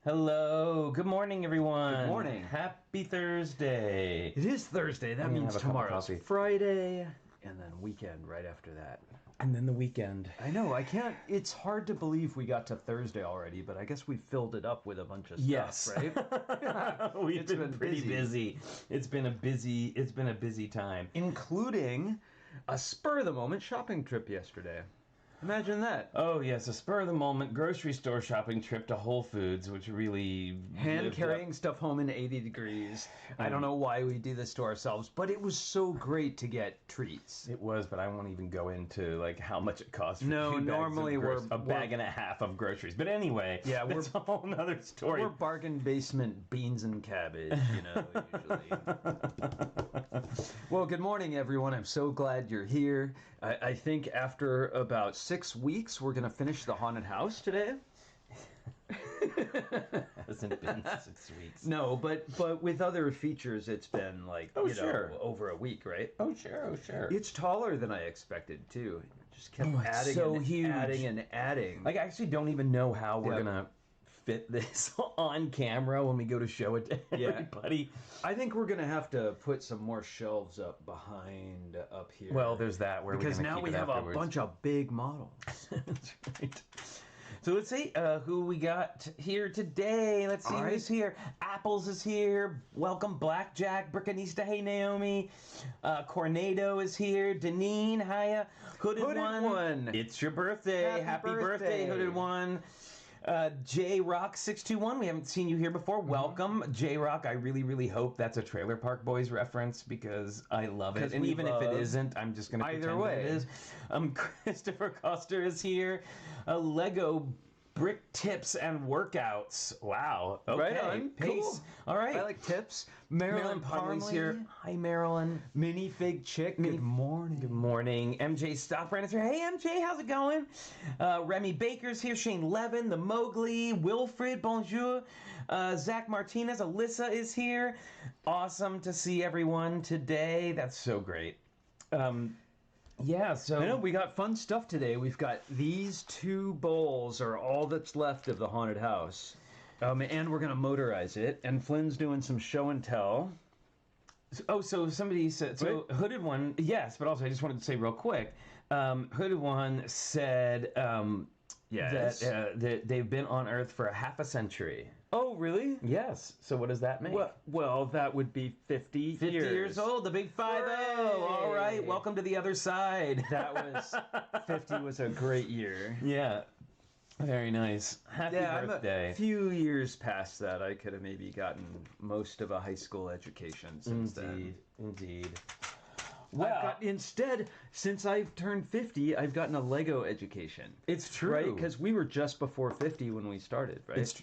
Hello. Good morning, everyone. Good morning. Happy Thursday. It is Thursday. That I'm gonna means have a cup of tomorrow's coffee. Friday, and then weekend right after that. And then the weekend. I know, I can't, it's hard to believe we got to Thursday already, but I guess we filled it up with a bunch of stuff, Yes. right? We've been pretty busy. It's been a busy time. Including a spur-of-the-moment shopping trip yesterday. Imagine that. Oh, yes, a spur-of-the-moment grocery store shopping trip to Whole Foods, which really... Hand-carrying stuff home in 80 degrees. I don't know why we do this to ourselves, but it was so great to get treats. It was, but I won't even go into like how much it costs for No, two bags normally of a bag and a half of groceries. But anyway, yeah, that's a whole nother story. We're bargain basement beans and cabbage, you know, usually. Well, good morning, everyone. I'm so glad you're here. I think after about 6 weeks, we're going to finish the haunted house today. Hasn't been 6 weeks. No, but with other features, it's been like, over a week, right? Oh, sure. It's taller than I expected, too. It just kept adding so and huge. adding and adding. Like, I actually don't even know how we're going to fit this on camera when we go to show it to everybody. I think we're going to have to put some more shelves up behind up here. Well, there's that. Because now we have a bunch of big models. That's right. So let's see who we got here today. Let's see who's here. Apples is here. Welcome, Blackjack, Brickanista. Hey, Naomi. Cornado is here. Deneen, hiya. Hooded One. It's your birthday. Happy birthday, Hooded One. J-Rock621, we haven't seen you here before. Welcome. J-Rock, I really hope that's a Trailer Park Boys reference because I love it. And even if it isn't, I'm just going to pretend that it is. Christopher Coster is here. Lego Brick Tips and Workouts. Wow. Okay. Right on. Pace. Cool. All right. I like tips. Marilyn Parley's Parley here. Hi, Marilyn. Minifig Chick. Good morning. Good morning. MJ Stopbrand is here. Hey, MJ, how's it going? Remy Baker's here. Shane Levin, the Mowgli, Wilfred, bonjour. Zach Martinez, Alyssa is here. Awesome to see everyone today. That's so great. Yeah, so... I know, we got fun stuff today. We've got these 2 bowls are all that's left of the haunted house. And we're going to motorize it. And Flynn's doing some show and tell. Oh, so somebody said... So Hooded One... Yes, but also I just wanted to say real quick. Hooded One said that they've been on Earth for a half a century. Oh, really? Yes. So what does that mean? Well, that would be 50 years old, the big 50. All right, welcome to the other side. That was 50 was a great year. Yeah. Very nice. Happy birthday. I'm a few years past that. I could have maybe gotten most of a high school education since then. Indeed. Well, instead, since I've turned 50, I've gotten a Lego education. It's true. Right? Because we were just before 50 when we started, right? It's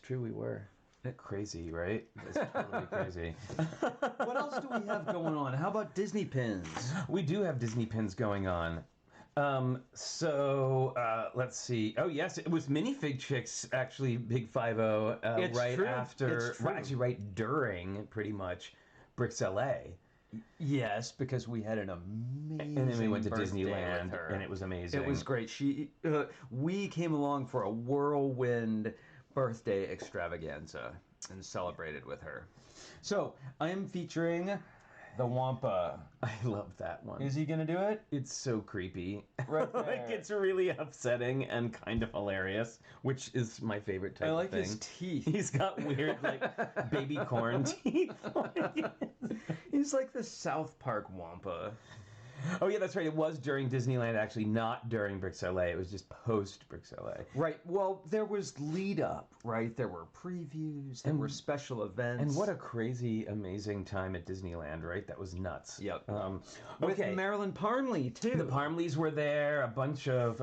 true we were. Crazy, right? It's totally crazy. What else do we have going on? How about Disney pins? We do have Disney pins going on. Let's see. Oh, yes, it was Minifig Chicks, actually, Big 5-0, right during, pretty much, Bricks LA. Yes, because we had an amazing and then we went to birthday Disneyland, with her. and it was amazing. It was great. We came along for a whirlwind birthday extravaganza and celebrated with her. So I am featuring the Wampa. I love that one. Is he gonna do it? It's so creepy. Right there. Like, it's really upsetting and kind of hilarious, which is my favorite type of thing. I like his teeth. He's got weird, like, baby corn teeth. He's like the South Park Wampa. Oh, yeah, that's right. It was during Disneyland, actually, not during Bricks LA. It was just post Bricks LA. Right. Well, there was lead up, right? There were previews, there were special events. And what a crazy, amazing time at Disneyland, right? That was nuts. Yep. With Marilyn Parley, too. The Parmleys were there. A bunch of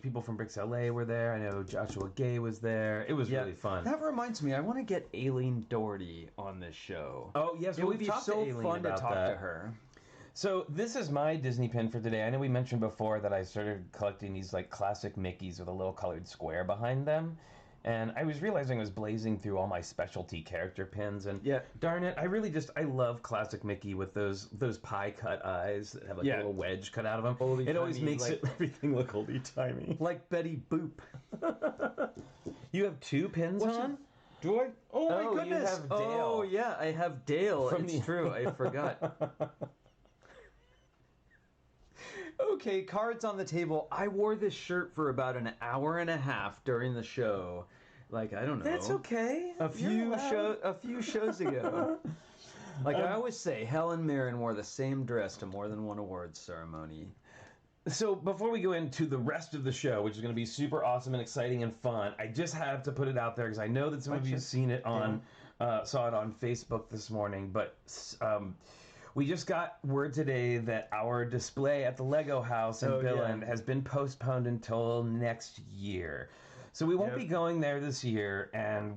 people from Bricks LA were there. I know Joshua Gay was there. It was really fun. That reminds me, I want to get Aileen Doherty on this show. Oh, yes. It would be so fun to talk to her. So this is my Disney pin for today. I know we mentioned before that I started collecting these like classic Mickeys with a little colored square behind them. And I was realizing I was blazing through all my specialty character pins, and Yeah. darn it, I love classic Mickey with those pie cut eyes that have like a little wedge cut out of them. It always makes everything look oldie timey. Like Betty Boop. You have 2 pins on? Do I? Oh my you goodness! have Dale. Oh yeah, I have Dale. It's true. I forgot. Okay, cards on the table. I wore this shirt for about an hour and a half during the show. Like, I don't know. That's okay. A few shows ago. Like I always say, Helen Mirren wore the same dress to more than one awards ceremony. So before we go into the rest of the show, which is going to be super awesome and exciting and fun, I just have to put it out there because I know that some of you have seen it on, saw it on Facebook this morning, but we just got word today that our display at the Lego house in Billund has been postponed until next year. So we won't be going there this year, and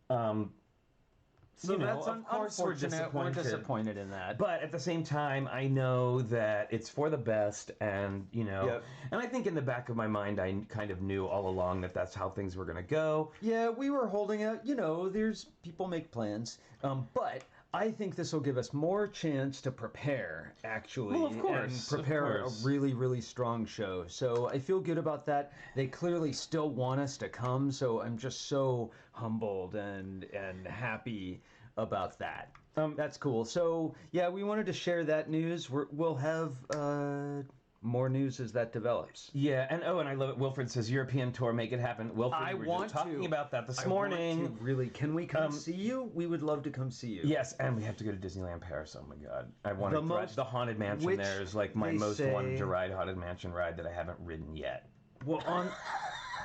so that's of course we're disappointed in that. But at the same time, I know that it's for the best, and and I think in the back of my mind, I kind of knew all along that that's how things were going to go. Yeah, we were holding out. There's people make plans, but I think this will give us more chance to prepare, actually. Well, of course. And prepare a really, really strong show. So I feel good about that. They clearly still want us to come, so I'm just so humbled and happy about that. That's cool. So, yeah, we wanted to share that news. We'll have more news as that develops. Yeah, and I love it. Wilfred says European tour, make it happen. Wilfred, we were just talking about that this morning. Want to, really, can we come see you? We would love to come see you. Yes, and we have to go to Disneyland Paris. Oh my God, I want to ride the Haunted Mansion. There is like my most wanted to ride Haunted Mansion ride that I haven't ridden yet. Well,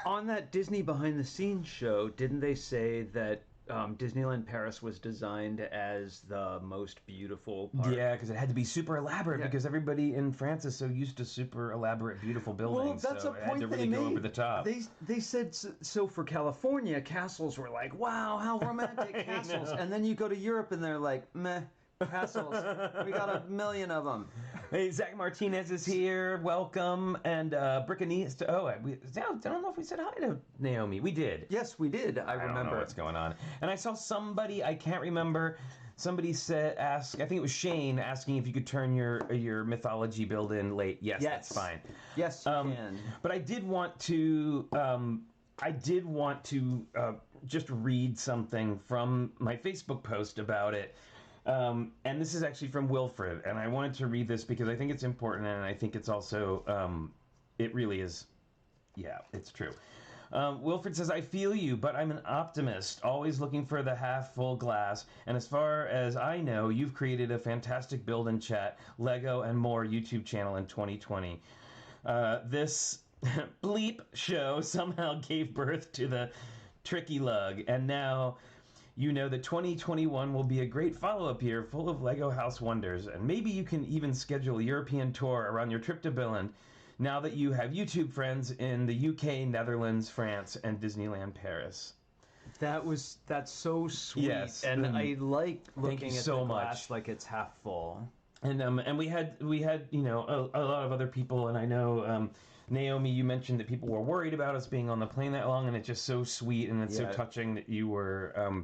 on that Disney behind the scenes show, didn't they say that Disneyland Paris was designed as the most beautiful park? Yeah, because it had to be super elaborate because everybody in France is so used to super elaborate, beautiful buildings. Well, that's so a point it had to really go over the top. They said so for California, castles were like, wow, how romantic castles. And then you go to Europe and they're like, meh. Castles. We got 1 million of them. Hey, Zach Martinez is here. Welcome. And Brickanista. I don't know if we said hi to Naomi. We did. Yes, we did. I remember. Don't know what's going on. And I saw somebody, I can't remember, somebody I think it was Shane, asking if you could turn your mythology build-in late. Yes, that's fine. Yes, you can. But I did want to... just read something from my Facebook post about it. And this is actually from Wilfred, and I wanted to read this because I think it's important, and I think it's also, it really is, it's true. Wilfred says, I feel you, but I'm an optimist, always looking for the half-full glass, and as far as I know, you've created a fantastic build and chat, Lego, and more YouTube channel in 2020. This bleep show somehow gave birth to the Tricky Lug, and now... You know that 2021 will be a great follow-up year full of Lego house wonders, and maybe you can even schedule a European tour around your trip to Billund now that you have YouTube friends in the UK, Netherlands, France, and Disneyland Paris. That's so sweet. Yes, and I like looking at the glass like it's half full. And we had a lot of other people, and I know Naomi, you mentioned that people were worried about us being on the plane that long, and it's just so sweet and it's so touching that you were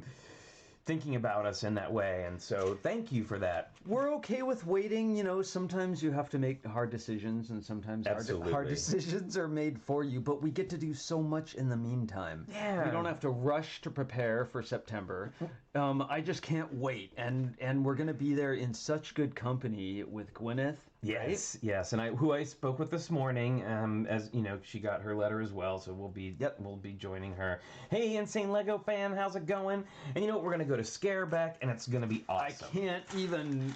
thinking about us in that way, and so thank you for that. We're okay with waiting. Sometimes you have to make hard decisions, and sometimes hard decisions are made for you, but we get to do so much in the meantime. Yeah. We don't have to rush to prepare for September. I just can't wait, and we're going to be there in such good company with Gwyneth. Yes, right? Yes, and who I spoke with this morning, as you know, she got her letter as well, so we'll be joining her. Hey, Insane Lego fan, how's it going? And you know what, we're gonna go to Scareback, and it's gonna be awesome. I can't even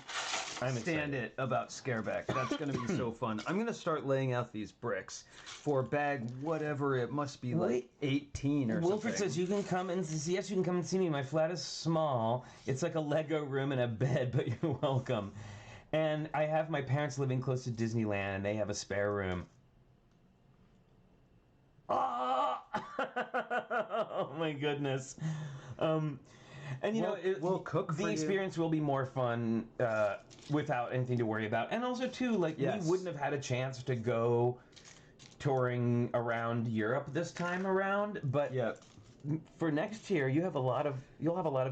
stand it about Scareback. That's gonna be so fun. I'm gonna start laying out these bricks for bag whatever it must be, like 18 or something. Wilfred says you can come and see. Yes, you can come and see me. My flat is small. It's like a Lego room and a bed, but you're welcome. And I have my parents living close to Disneyland, and they have a spare room. Oh, oh my goodness. And we'll cook for the experience will be more fun without anything to worry about. And also, too, we wouldn't have had a chance to go touring around Europe this time around, but for next year, you'll have a lot of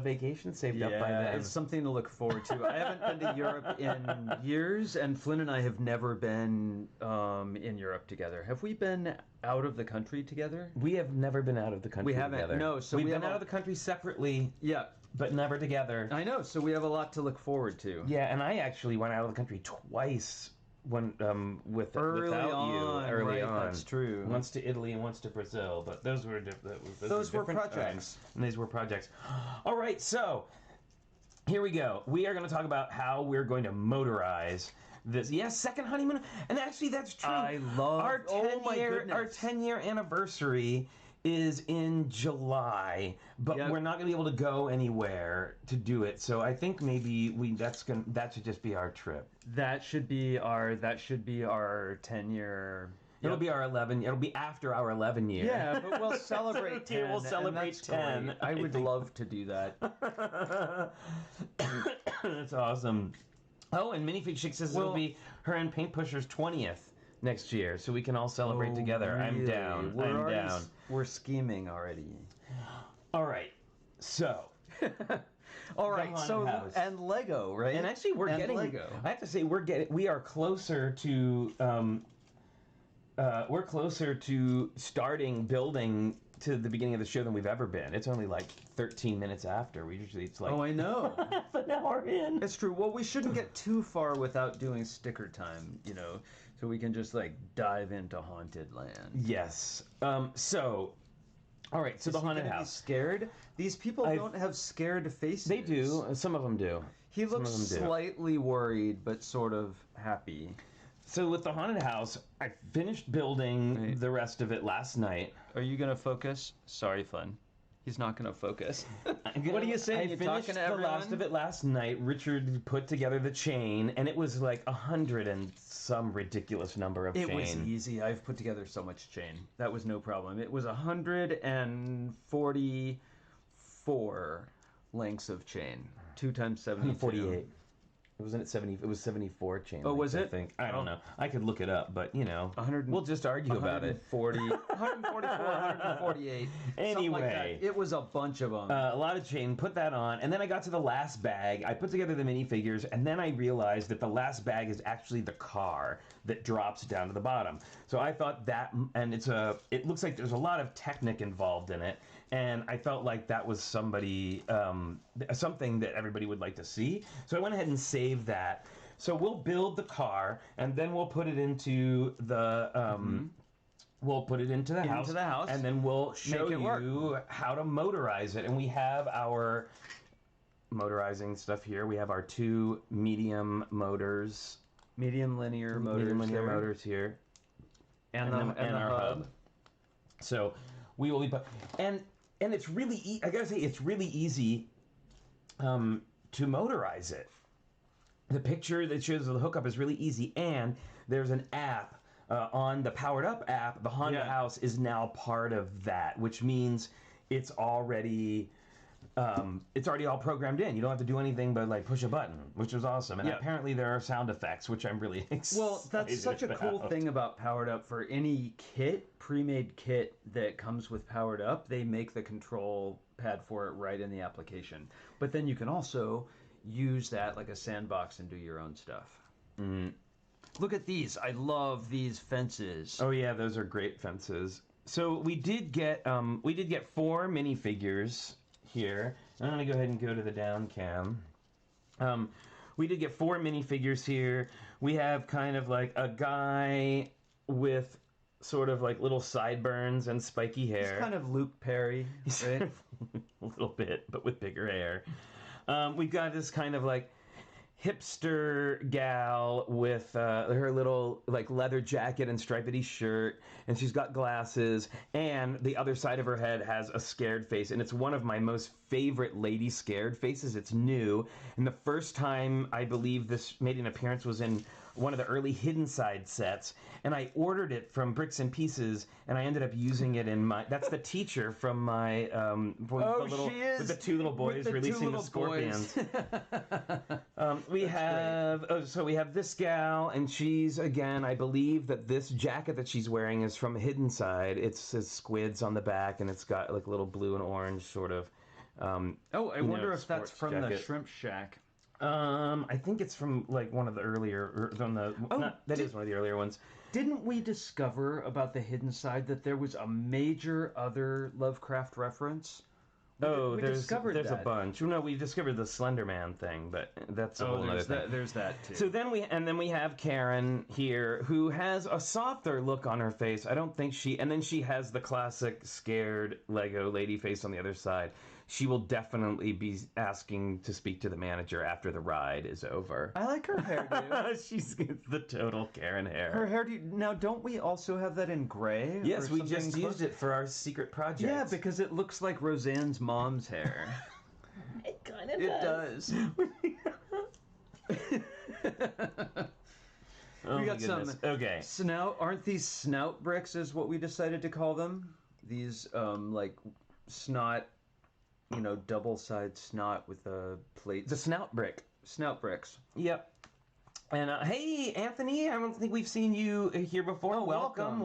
vacations saved up by then. It's something to look forward to. I haven't been to Europe in years, and Flynn and I have never been in Europe together. Have we been out of the country together? We have never been out of the country together. We haven't. No, so we've been out of the country separately. Yeah. But never together. I know, so we have a lot to look forward to. Yeah, and I actually went out of the country twice without you early on. That's true. Once to Italy and once to Brazil, but those were those were projects. Times, and these were projects. All right, so here we go. We are going to talk about how we're going to motorize this. Yes, second honeymoon, and actually that's true. I love our 10-year anniversary is in July, but we're not going to be able to go anywhere to do it. So I think maybe that should just be our trip. That should be our 10-year. It'll be our 11. It'll be after our 11 year. Yeah, but we'll celebrate 10. We'll celebrate 10. Great. I would love to do that. That's awesome. Oh, and Minifig Chick says it'll be her and Paint Pusher's 20th next year, so we can all celebrate together. Really? I'm down. I'm down. We're scheming already. All right. So. All right. So house. And Lego, right? And actually, we're getting Lego. I have to say, we are closer to starting building to the beginning of the show than we've ever been. It's only like 13 minutes after. It's like I know. half an hour in. It's true. Well, we shouldn't get too far without doing sticker time, so we can just like dive into haunted land. Yes. So, all right. So the haunted house. Scared? These people don't have scared faces. They do. Some of them do. He looks slightly worried, but sort of happy. So with the haunted house, I finished building the rest of it last night. Are you going to focus? Sorry, Flynn. He's not going to focus. What are you saying? I finished the last of it last night. Richard put together the chain, and it was like 100 and some ridiculous number of chain. It was easy. I've put together so much chain. That was no problem. It was 144 lengths of chain. 2 times 72. 48. Wasn't it 70? It was 74 chain. Oh, was it? I think. I don't know. I could look it up, but 100. We'll just argue about it. 144, 148. Anyway, like that. It was a bunch of them. A lot of chain. Put that on, and then I got to the last bag. I put together the minifigures, and then I realized that the last bag is actually the car that drops down to the bottom. So I thought that, and it looks like there's a lot of technic involved in it. And I felt like that was something that everybody would like to see. So I went ahead and saved that. So we'll build the car, and then we'll put it into the house, and then we'll show you how to motorize it. And we have our motorizing stuff here. We have our 2 medium motors, medium linear motors here, and our hub. So we will be and it's really I gotta say it's really easy to motorize it. The picture that shows the hookup is really easy, and there's an app on the Powered Up app. The Honda House is now part of that, which means it's already all programmed in. You don't have to do anything but like push a button, which is awesome. And apparently there are sound effects, which I'm really excited about. Well, that's such a cool thing about Powered Up. For any pre-made kit that comes with Powered Up, they make the control pad for it right in the application. But then you can also use that like a sandbox and do your own stuff. Look at these. I love these fences. Oh yeah, those are great fences. So we did get 4 minifigures here. I'm going to go ahead and go to the down cam. We did get 4 minifigures here. We have kind of like a guy with sort of like little sideburns and spiky hair. He's kind of Luke Perry, right? A little bit, but with bigger hair. We've got this kind of like hipster gal with her little like leather jacket and stripedy shirt, and she's got glasses, and the other side of her head has a scared face, and it's one of my most favorite lady scared faces. It's new, and the first time I believe this made an appearance was in one of the early hidden side sets, and I ordered it from Bricks and Pieces, and I ended up using it in my. That's the teacher from my. She is with the two little boys releasing the scorpions. We have we have this gal, and she's again. I believe that this jacket that she's wearing is from Hidden Side. It says squids on the back, and it's got like little blue and orange sort of. I wonder if that's from the Shrimp Shack. I think it's from like one of the earlier, is one of the earlier ones. Didn't we discover about the Hidden Side that there was a major other Lovecraft reference? There's a bunch. No, we discovered the Slender Man thing, but that's a whole other thing. There's that too. So then we have Karen here, who has a softer look on her face. I don't think she has the classic scared Lego lady face on the other side. She will definitely be asking to speak to the manager after the ride is over. I like her hairdo. She's the total Karen hair. Her hairdo. Now, don't we also have that in gray? Yes, we just used it for our secret project. Yeah, because it looks like Roseanne's mom's hair. It kind of does. We got some snout. Aren't these snout bricks? Is what we decided to call them. These like snot. Double-sided snot with a plate. The snout brick. Snout bricks. Yep. And hey, Anthony, I don't think we've seen you here before. Oh, welcome.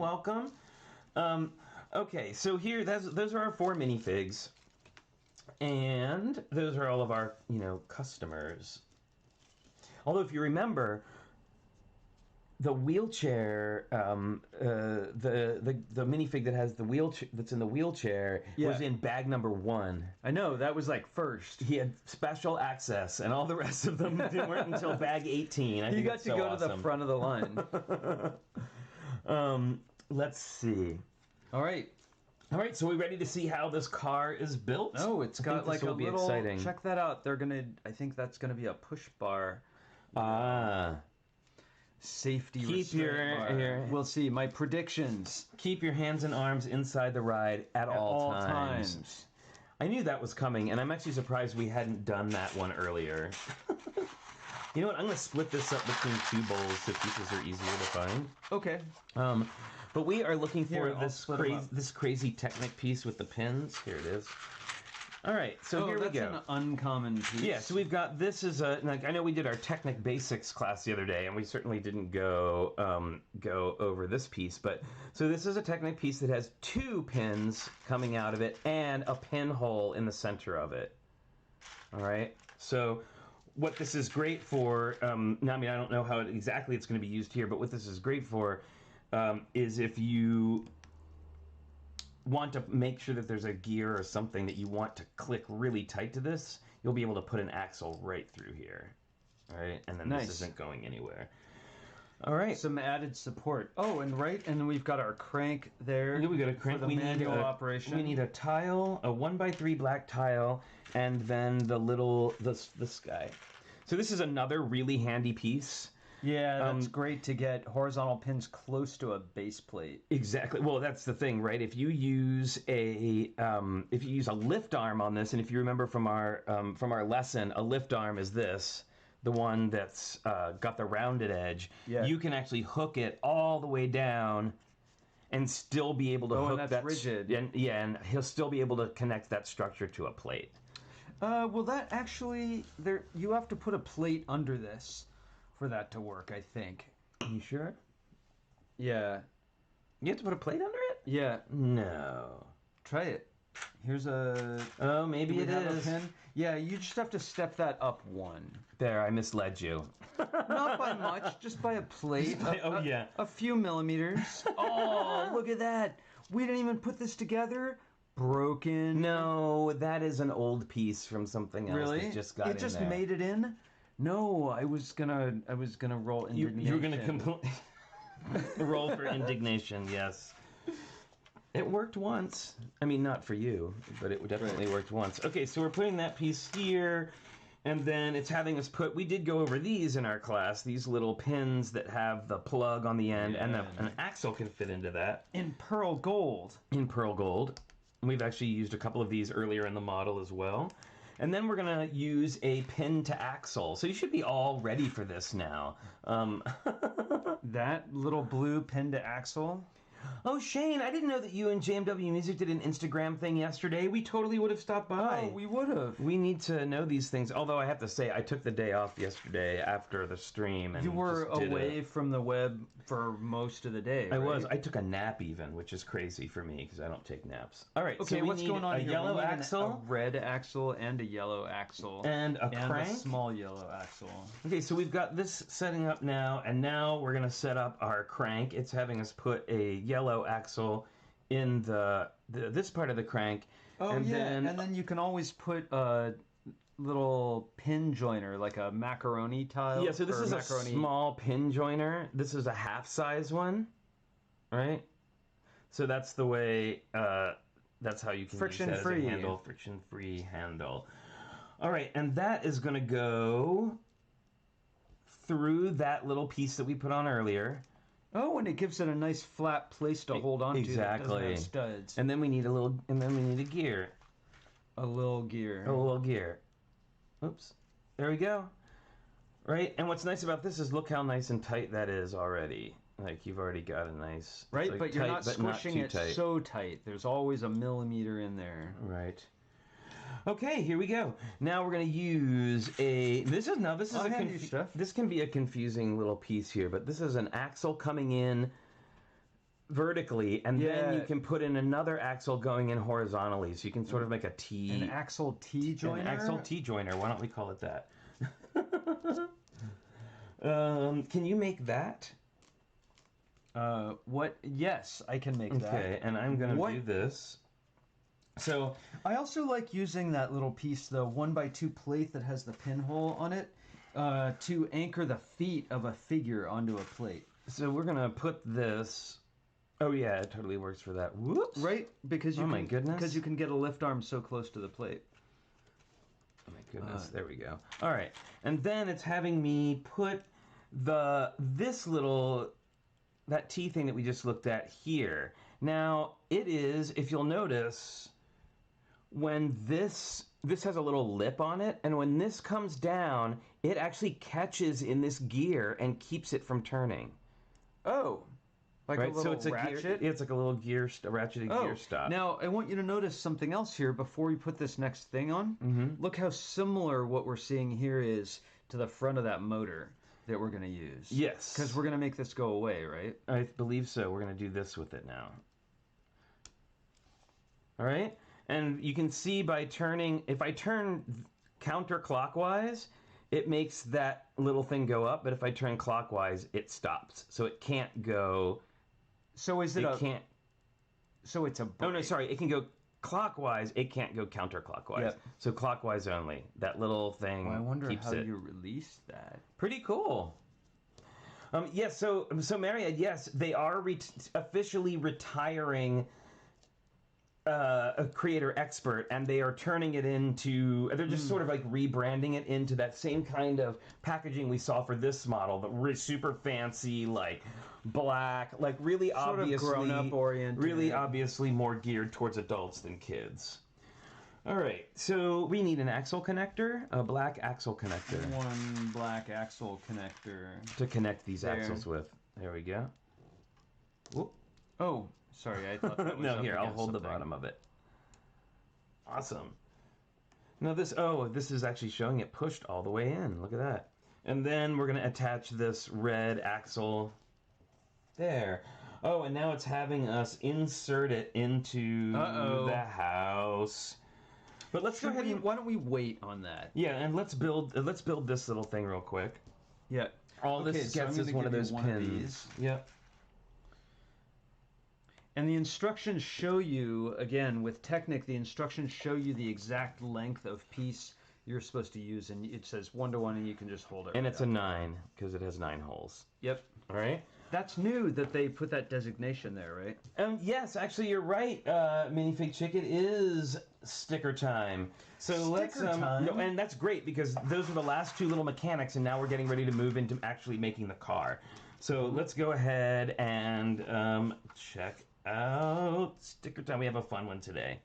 Okay, so here, those are our 4 minifigs. And those are all of our, customers. Although, if you remember, the wheelchair, the minifig that has the wheelchair, that's in the wheelchair, was in bag number 1. I know, that was like first. He had special access, and all the rest of them weren't until bag 18. You got to go to the front of the line. Let's see. All right, so we ready to see how this car is built? Oh, it's got like a little. Exciting. Check that out. I think that's gonna be a push bar. Safety bar. We'll see. My predictions. Keep your hands and arms inside the ride at all times. I knew that was coming, and I'm actually surprised we hadn't done that one earlier. You know what? I'm going to split this up between 2 bowls so pieces are easier to find. Okay. But we are looking for this crazy Technic piece with the pins. Here it is. All right, so here we go. That's an uncommon piece. Yeah, so we've got, this is I know we did our Technic Basics class the other day, and we certainly didn't go over this piece, but, so this is a Technic piece that has 2 pins coming out of it, and a pinhole in the center of it. All right, so what this is great for, I don't know how exactly it's going to be used here, but what this is great for is if you want to make sure that there's a gear or something that you want to click really tight to this, you'll be able to put an axle right through here. All right, and then this isn't going anywhere. All right. Some added support. Oh, and we've got our crank there. We got a crank. For the manual operation. We need a tile, a 1x3 black tile, and then this guy. So this is another really handy piece. Yeah, that's great to get horizontal pins close to a base plate. Exactly. Well, that's the thing, right? If you use a lift arm on this, and if you remember from our lesson, a lift arm is this, the one that's got the rounded edge. Yeah. You can actually hook it all the way down, and still be able to hook and that's rigid. And he'll still be able to connect that structure to a plate. Well, that actually you have to put a plate under this for that to work, I think. You sure? Yeah. You have to put a plate under it? Yeah. No. Try it. Here's a... Oh, maybe it is. A pin? Yeah, you just have to step that up 1. There, I misled you. Not by much, just by a plate. Yeah. A few millimeters. Oh, look at that. We didn't even put this together. Broken. No, that is an old piece from something else. Really? That just got in there. It just made it in? No, I was gonna roll indignation. You were gonna roll for indignation, yes. It worked once. I mean, not for you, but it definitely worked once. Okay, so we're putting that piece here, and then it's having us put, we did go over these in our class, these little pins that have the plug on the end, and an axle can fit into that. In pearl gold. In pearl gold. We've actually used a couple of these earlier in the model as well. And then we're going to use a pin to axle. So you should be all ready for this now. That little blue pin to axle. Oh, Shane, I didn't know that you and JMW Music did an Instagram thing yesterday. We totally would have stopped by. Oh, we would have. We need to know these things. Although I have to say, I took the day off yesterday after the stream. And you were away from the web for most of the day, I right? was. I took a nap even, which is crazy for me because I don't take naps. All right, Okay, so we what's need going on a here? yellow We need axle. a red axle and a yellow axle. And a crank. A small yellow axle. Okay, so we've got this setting up now, and now we're going to set up our crank. It's having us put a yellow axle in this part of the crank. Oh, and then you can always put a little pin joiner, like a macaroni tile. Yeah, so this is a small pin joiner. This is a half-size one, right? So that's the way, that's how you can use that as a handle. Friction-free handle. All right, and that is going to go through that little piece that we put on earlier. Oh, and it gives it a nice flat place to hold on to. Exactly. That doesn't have studs. And then we need a gear. A little gear. A little gear. Oops. There we go. Right? And what's nice about this is look how nice and tight that is already. Like you've already got a nice... Right, like but you're tight, not but squishing not too it tight. so tight. There's always a millimeter in there. Right. Okay, here we go. Now we're going to use a... This can be a confusing little piece here, but this is an axle coming in vertically, and then you can put in another axle going in horizontally, so you can sort of make a T. An axle T-joiner? An axle T-joiner. Why don't we call it that? Can you make that? What? Yes, I can make that. Okay, and I'm going to do this. So I also like using that little piece, the 1x2 plate that has the pinhole on it, to anchor the feet of a figure onto a plate. So we're gonna put this. Oh yeah, it totally works for that. Whoops! Right, because you my goodness! Because you can get a lift arm so close to the plate. Oh my goodness! There we go. All right, and then it's having me put that T thing that we just looked at here. Now it is, if you'll notice, when this has a little lip on it, and when this comes down, it actually catches in this gear and keeps it from turning. Oh, like right? a little so it's a ratchet? Gear, it's like a little ratcheted gear stop. Now I want you to notice something else here before we put this next thing on. Mm-hmm. Look how similar what we're seeing here is to the front of that motor that we're going to use. Yes. Because we're going to make this go away, right? I believe so. We're going to do this with it now. All right? And you can see by turning, if I turn counterclockwise, it makes that little thing go up, but if I turn clockwise, it stops. So it can't go... So is it can't... So it's a brake. Oh, no, sorry. It can go clockwise. It can't go counterclockwise. Yep. So clockwise only. That little thing I wonder keeps how it. you release that. Pretty cool. Yes, so Mariad, yes, they are officially retiring a creator expert, and they are turning it into, they're just sort of like rebranding it into that same kind of packaging we saw for this model, the super fancy, like black, like really Sort obviously of grown-up oriented. really obviously more geared towards adults than kids. All right, so we need an axle connector, a black axle connector. One black axle connector. To connect these axles with. There we go. Whoop. Oh, sorry, I thought that was No, up here, I'll against hold the something. bottom of it. Awesome. Now this is actually showing it pushed all the way in. Look at that. And then we're going to attach this red axle there. Oh, and now it's having us insert it into the house. But let's go ahead and... Why don't we wait on that? Yeah, and let's build this little thing real quick. Yeah. All this gets is one of those pins. Yep. And the instructions show you, again, with Technic, the instructions show you the exact length of piece you're supposed to use, and it says 1-to-1, and you can just hold it. And it's a 9, because it has 9 holes. Yep. All right. That's new that they put that designation there, right? Yes, actually, you're right, Minifig Chick. It is sticker time. So let's time? No, and that's great because those are the last 2 little mechanics, and now we're getting ready to move into actually making the car. So let's go ahead and check out sticker time. We have a fun one today.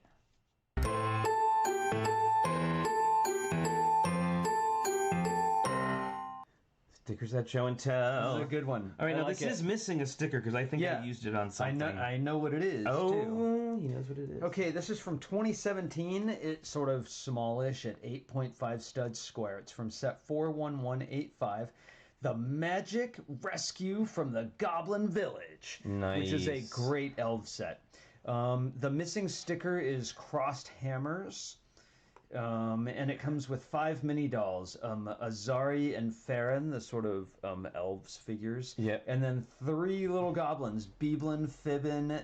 Stickers that show and tell. This is a good one. All right, I now like this is missing a sticker because I think I used it on something. I know what it is, oh, too. he knows what it is. Okay, this is from 2017. It's sort of smallish at 8.5 studs square. It's from set 41185. The Magic Rescue from the Goblin Village. Nice. Which is a great elf set. The missing sticker is Crossed Hammers. And it comes with 5 mini dolls. Azari and Farron, the sort of elves figures. Yep. And then 3 little goblins, Beeblin, Fiblin,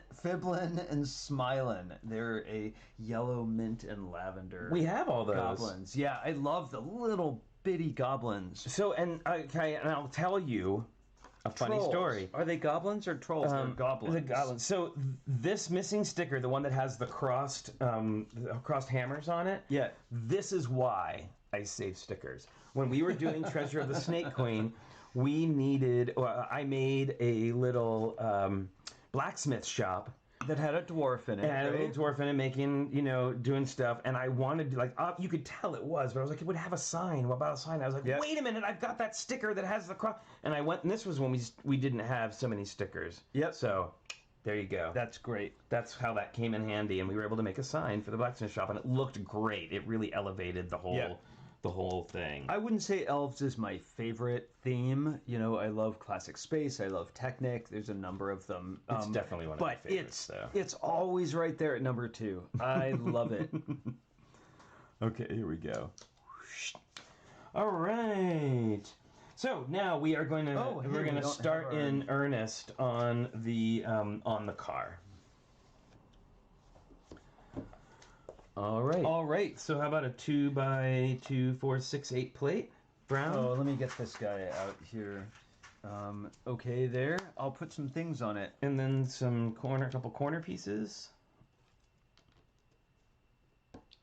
and Smilin. They're a yellow, mint, and lavender. We have all those. Goblins. Yeah, I love the little bitty goblins. So, and I'll tell you a funny Trolls. story. Are they goblins or trolls? They're goblins. The goblins. So this missing sticker, the one that has the crossed hammers on it. Yeah. This is why I save stickers. When we were doing Treasure of the Snake Queen, we needed. I made a little blacksmith shop. That had a dwarf in it. And I had a right? little dwarf in it making, doing stuff. And I wanted to, you could tell it was, but I was like, it would have a sign. What about a sign? I was like, wait a minute, I've got that sticker that has the cross. And I went, and this was when we didn't have so many stickers. Yep. So, there you go. That's great. That's how that came in handy. And we were able to make a sign for the blacksmith shop. And it looked great. It really elevated the whole thing. I wouldn't say elves is my favorite theme. I love classic space. I love Technic. There's a number of them. It's definitely one of my favorites. But it's always right there at number 2. I love it. Okay, here we go. All right. So now we are going to we're going to start in earnest on the car. All right. So how about a 2x2, 4, 6, 8 plate? Brown? Oh, let me get this guy out here. Okay, there. I'll put some things on it. And then couple corner pieces.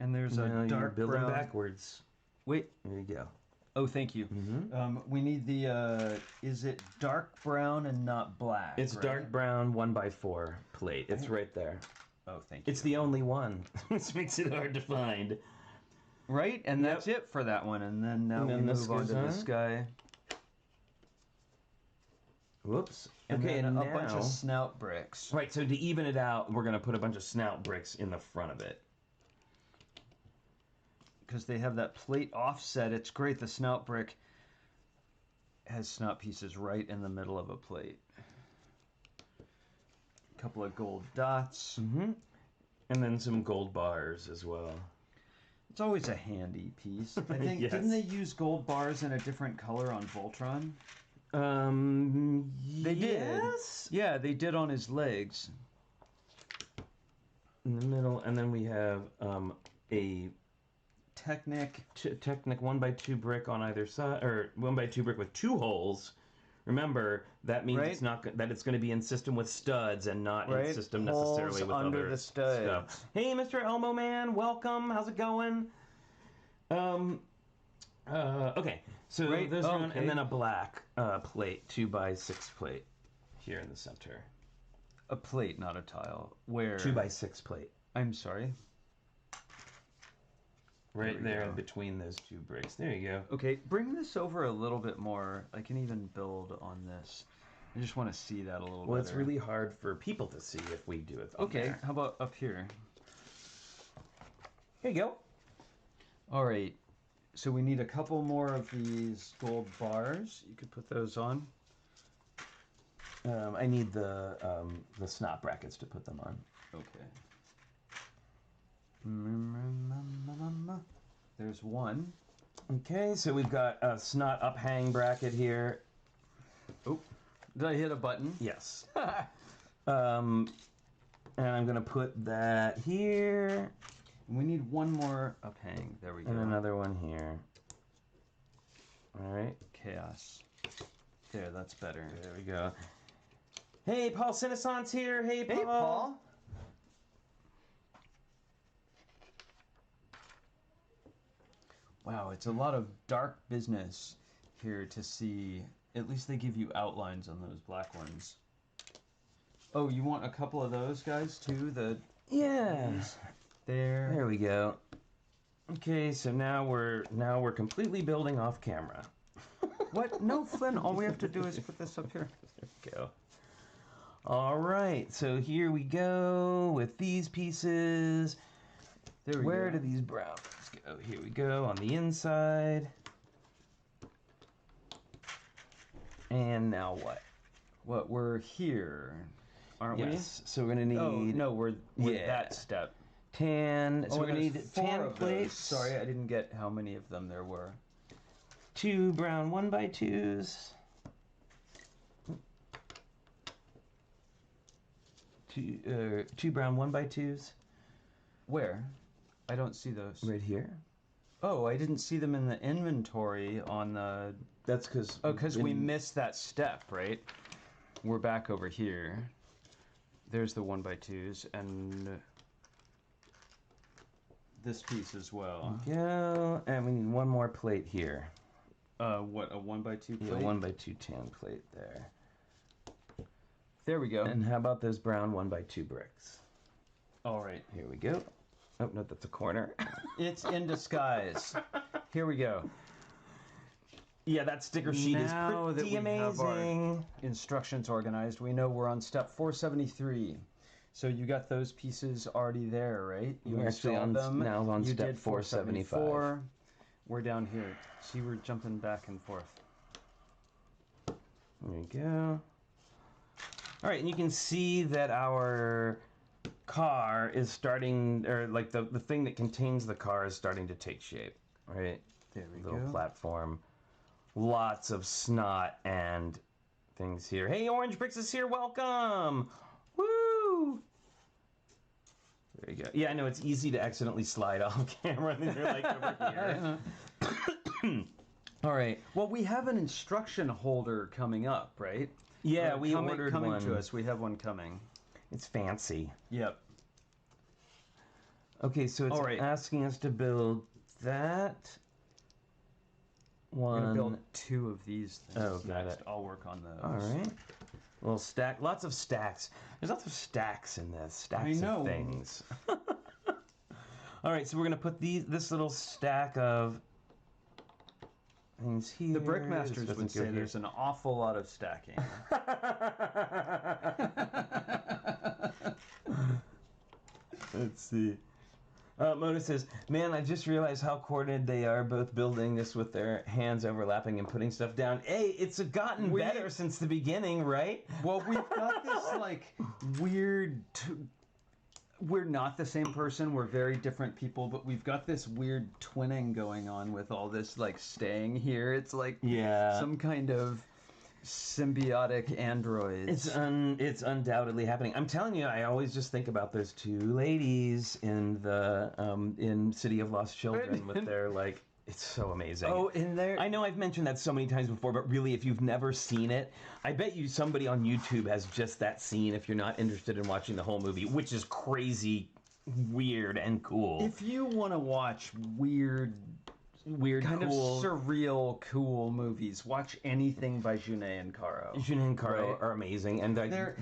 And there's a dark building brown. Backwards. Wait. There you go. Oh, thank you. Mm-hmm. We need the, is it dark brown and not black? It's right? dark brown 1x4 plate. It's right there. Oh, thank you. It's the only one, which makes it hard to find. Right, and that's it for that one. And then now we move on to this guy. Whoops. And okay, then and a now, bunch of snout bricks. Right, so to even it out, we're going to put a bunch of snout bricks in the front of it. Because they have that plate offset. It's great. The snout brick has snout pieces right in the middle of a plate. A couple of gold dots. Mm-hmm. And then some gold bars as well. It's always a handy piece. I think, Yes. Didn't they use gold bars in a different color on Voltron? They yes? did. Yeah, they did on his legs. In the middle, and then we have a Technic 1x2 brick on either side, or 1x2 brick with 2 holes. Remember, that means Right. it's not that it's going to be in system with studs and not Right. in system Holes necessarily with under other the studs. stuff. Hey, Mr. Elmo Man, welcome. How's it going? Okay, so Right. there's one, Okay. and then a black plate, 2x6 plate here in the center. A plate, not a tile. Where? 2x6 plate. I'm sorry. Right we there go. in between those 2 bricks. There you go. Okay, bring this over a little bit more. I can even build on this. I just want to see that a little bit. Well, it's really hard for people to see if we do it. Okay, There. how about up here? Here you go. All right. So we need a couple more of these gold bars. You could put those on. I need the snot brackets to put them on. Okay. There's one. Okay, so we've got a snot uphang bracket here. Oh, did I hit a button? Yes. And I'm gonna put that here. We need one more uphang. There we go. And another one here. All right. Chaos. There, that's better. There we go. Hey, Paul Cinesant's here. Hey, Paul. Hey, Paul. Wow, it's a lot of dark business here to see. At least they give you outlines on those black ones. Oh, you want a couple of those guys too? Yeah. There. There we go. Okay, so now we're completely building off camera. What? No, Flynn. All we have to do is put this up here. There we go. All right, so here we go with these pieces. There we go. Where do these browns go? Here we go on the inside. And now what? What? We're here, aren't we? Yes. So we're gonna need. Oh no, we're Yeah. that step. Tan. So we're gonna there's need 4 tan of those. plates. Sorry, I didn't get how many of them there were. 2 brown 1x2s. 2 brown 1x2s. Where? I don't see those. Right here. Oh, I didn't see them in the inventory on the... That's because. Oh, because we missed that step, right? We're back over here. There's the 1x2s and this piece as well. Go, and we need one more plate here. What, a 1x2 plate? Yeah, 1x2 tan plate there. There we go. And how about those brown 1x2 bricks? All right. Here we go. Oh, no, that's a corner. It's in disguise. Here we go. Yeah, that sticker sheet Now is that pretty we have our amazing. instructions organized, we know we're on step 473. So you got those pieces already there, right? You We're actually installed them. now on You step did 474. We're down here. See, we're jumping back and forth. There we go. All right, and you can see that our car is starting, or like the thing that contains the car is starting to take shape, right? There we Little go. platform. Lots of snot and things here. Hey, Orange Bricks is here. Welcome. Woo! There you go. Yeah, I know it's easy to accidentally slide off camera and then you're like over here. All right. Well, we have an instruction holder coming up, right? Yeah, Or we ordered coming one. to us. We have one coming. It's fancy. Yep. Okay, so it's All right. asking us to build that We're one. gonna build 2 of these things Oh, got next. it. I'll work on those. All right. Little stack. Lots of stacks. There's lots of stacks in this. Stacks I know. of things. All right, so we're gonna put this little stack of things here. The This Brickmasters doesn't would go say here. there's an awful lot of stacking. Let's see. Mona says, "Man, I just realized how coordinated they are, both building this with their hands overlapping and putting stuff down." Hey, it's gotten better since the beginning, right? Well, we've got this like weird. We're not the same person. We're very different people, but we've got this weird twinning going on with all this like staying here. It's like some kind of symbiotic androids. It's undoubtedly happening. I'm telling you, I always just think about those 2 ladies in the in City of Lost Children with their like. It's so amazing. Oh, in there. I know I've mentioned that so many times before, but really, if you've never seen it, I bet you somebody on YouTube has just that scene if you're not interested in watching the whole movie, which is crazy, weird, and cool. If you want to watch weird, kind cool, of surreal, cool movies, watch anything by Junet and Caro. Junet and Caro are amazing, and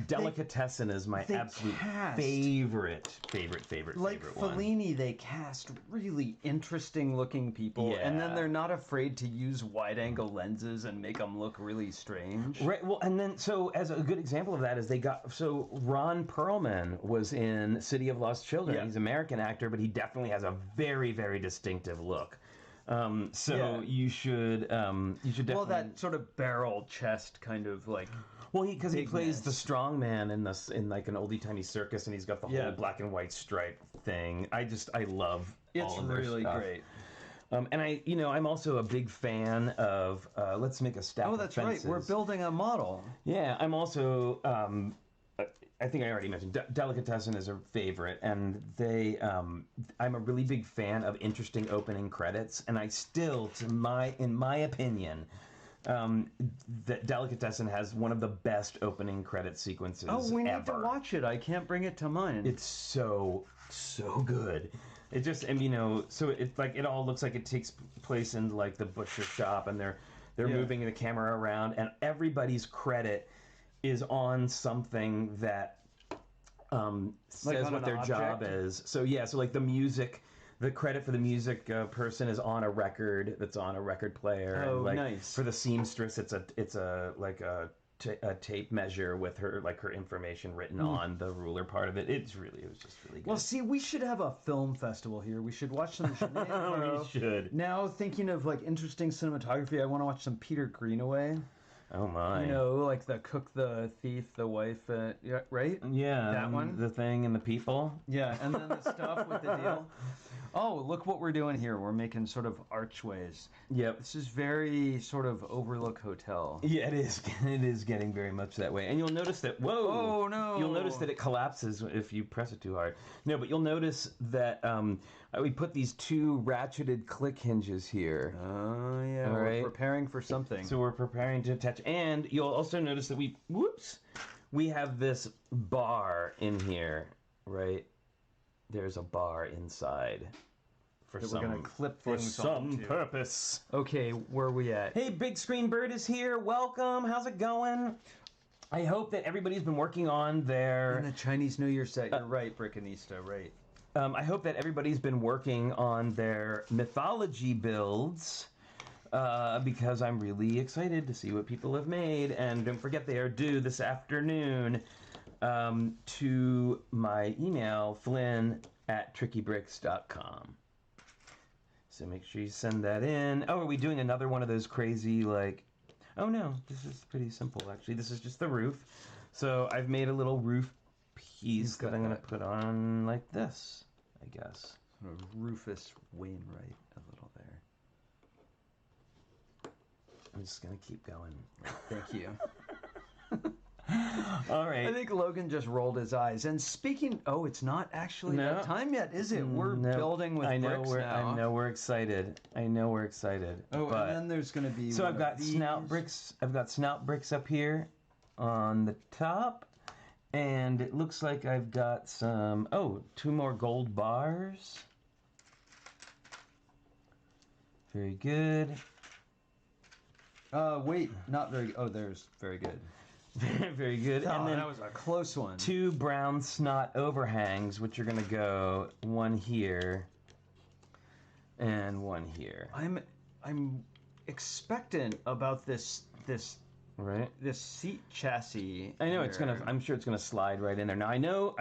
Delicatessen is my absolute favorite Like one. Fellini, they cast really interesting looking people, and then they're not afraid to use wide-angle lenses and make them look really strange. Right. Well, and then so as a good example of that is Ron Perlman was in City of Lost Children. Yeah. He's an American actor, but he definitely has a very, very distinctive look. You should definitely. Well, that sort of barrel chest kind of like. Well, because he plays the strong man in like an oldie timey circus, and he's got the whole black and white stripe thing. I love all of their really stuff. great. And I'm also a big fan of Let's Make a Stack of that's Fences. right. We're building a model. Yeah, I'm also. I think I already mentioned Delicatessen is a favorite, and I'm a really big fan of interesting opening credits, and I still, in my opinion, that Delicatessen has one of the best opening credit sequences. Oh, we need to ever. watch it. I can't bring it to mind. It's so good. It just, so it all looks like it takes place in like the butcher shop, and they're moving the camera around, and everybody's credit is on something that says on what an their job object? is. So like the music the credit for the music person is on a record that's on a record player. Oh, and, like, nice. For the seamstress, it's a tape measure with her information written on the ruler part of it. It was just really good. Well, see, we should have a film festival here. We should watch some We should. Now, thinking of like interesting cinematography, I want to watch some Peter Greenaway. Oh my! You know, like the cook, the thief, the wife, yeah, right? Yeah, that one. The thing and the people. Yeah, and then the stuff with the deal. Oh, look what we're doing here. We're making sort of archways. Yep. This is very sort of Overlook Hotel. Yeah, it is. It is getting very much that way. And you'll notice that, whoa! Oh, no! You'll notice that it collapses if you press it too hard. No, but you'll notice that we put these two ratcheted click hinges here. Oh, yeah. All right. We're preparing for something. So we're preparing to attach. And you'll also notice that we have this bar in here, right? There's a bar inside. We're going to clip for things some onto. purpose. Okay, where are we at? Hey, Big Screen Bird is here. Welcome. How's it going? I hope that everybody's been working on their... In the Chinese New Year set. You're right, Brickanista, right. I hope that everybody's been working on their mythology builds because I'm really excited to see what people have made. And don't forget, they are due this afternoon to my email, flynn@trickybricks.com. So make sure you send that in. Oh, are we doing another one of those crazy, like... Oh, no. This is pretty simple, actually. This is just the roof. So I've made a little roof piece that I'm going to put on like this, I guess. Rufus Wainwright a little there. I'm just going to keep going. Thank you. All right. I think Logan just rolled his eyes. And speaking... Oh, it's not actually that time yet, is it? We're building with bricks now. I know we're excited. Oh, and then there's going to be... So I've got snout bricks. I've got snout bricks up here on the top. And it looks like I've got some... Oh, 2 more gold bars. Very good. Wait, not very... Oh, there's very good. Very good. Oh, and then that was a close one. 2 brown snot overhangs, which are going to go one here and one here. I'm expectant about this right. This seat chassis. I know it's gonna. I'm sure it's gonna slide right in there. Now I know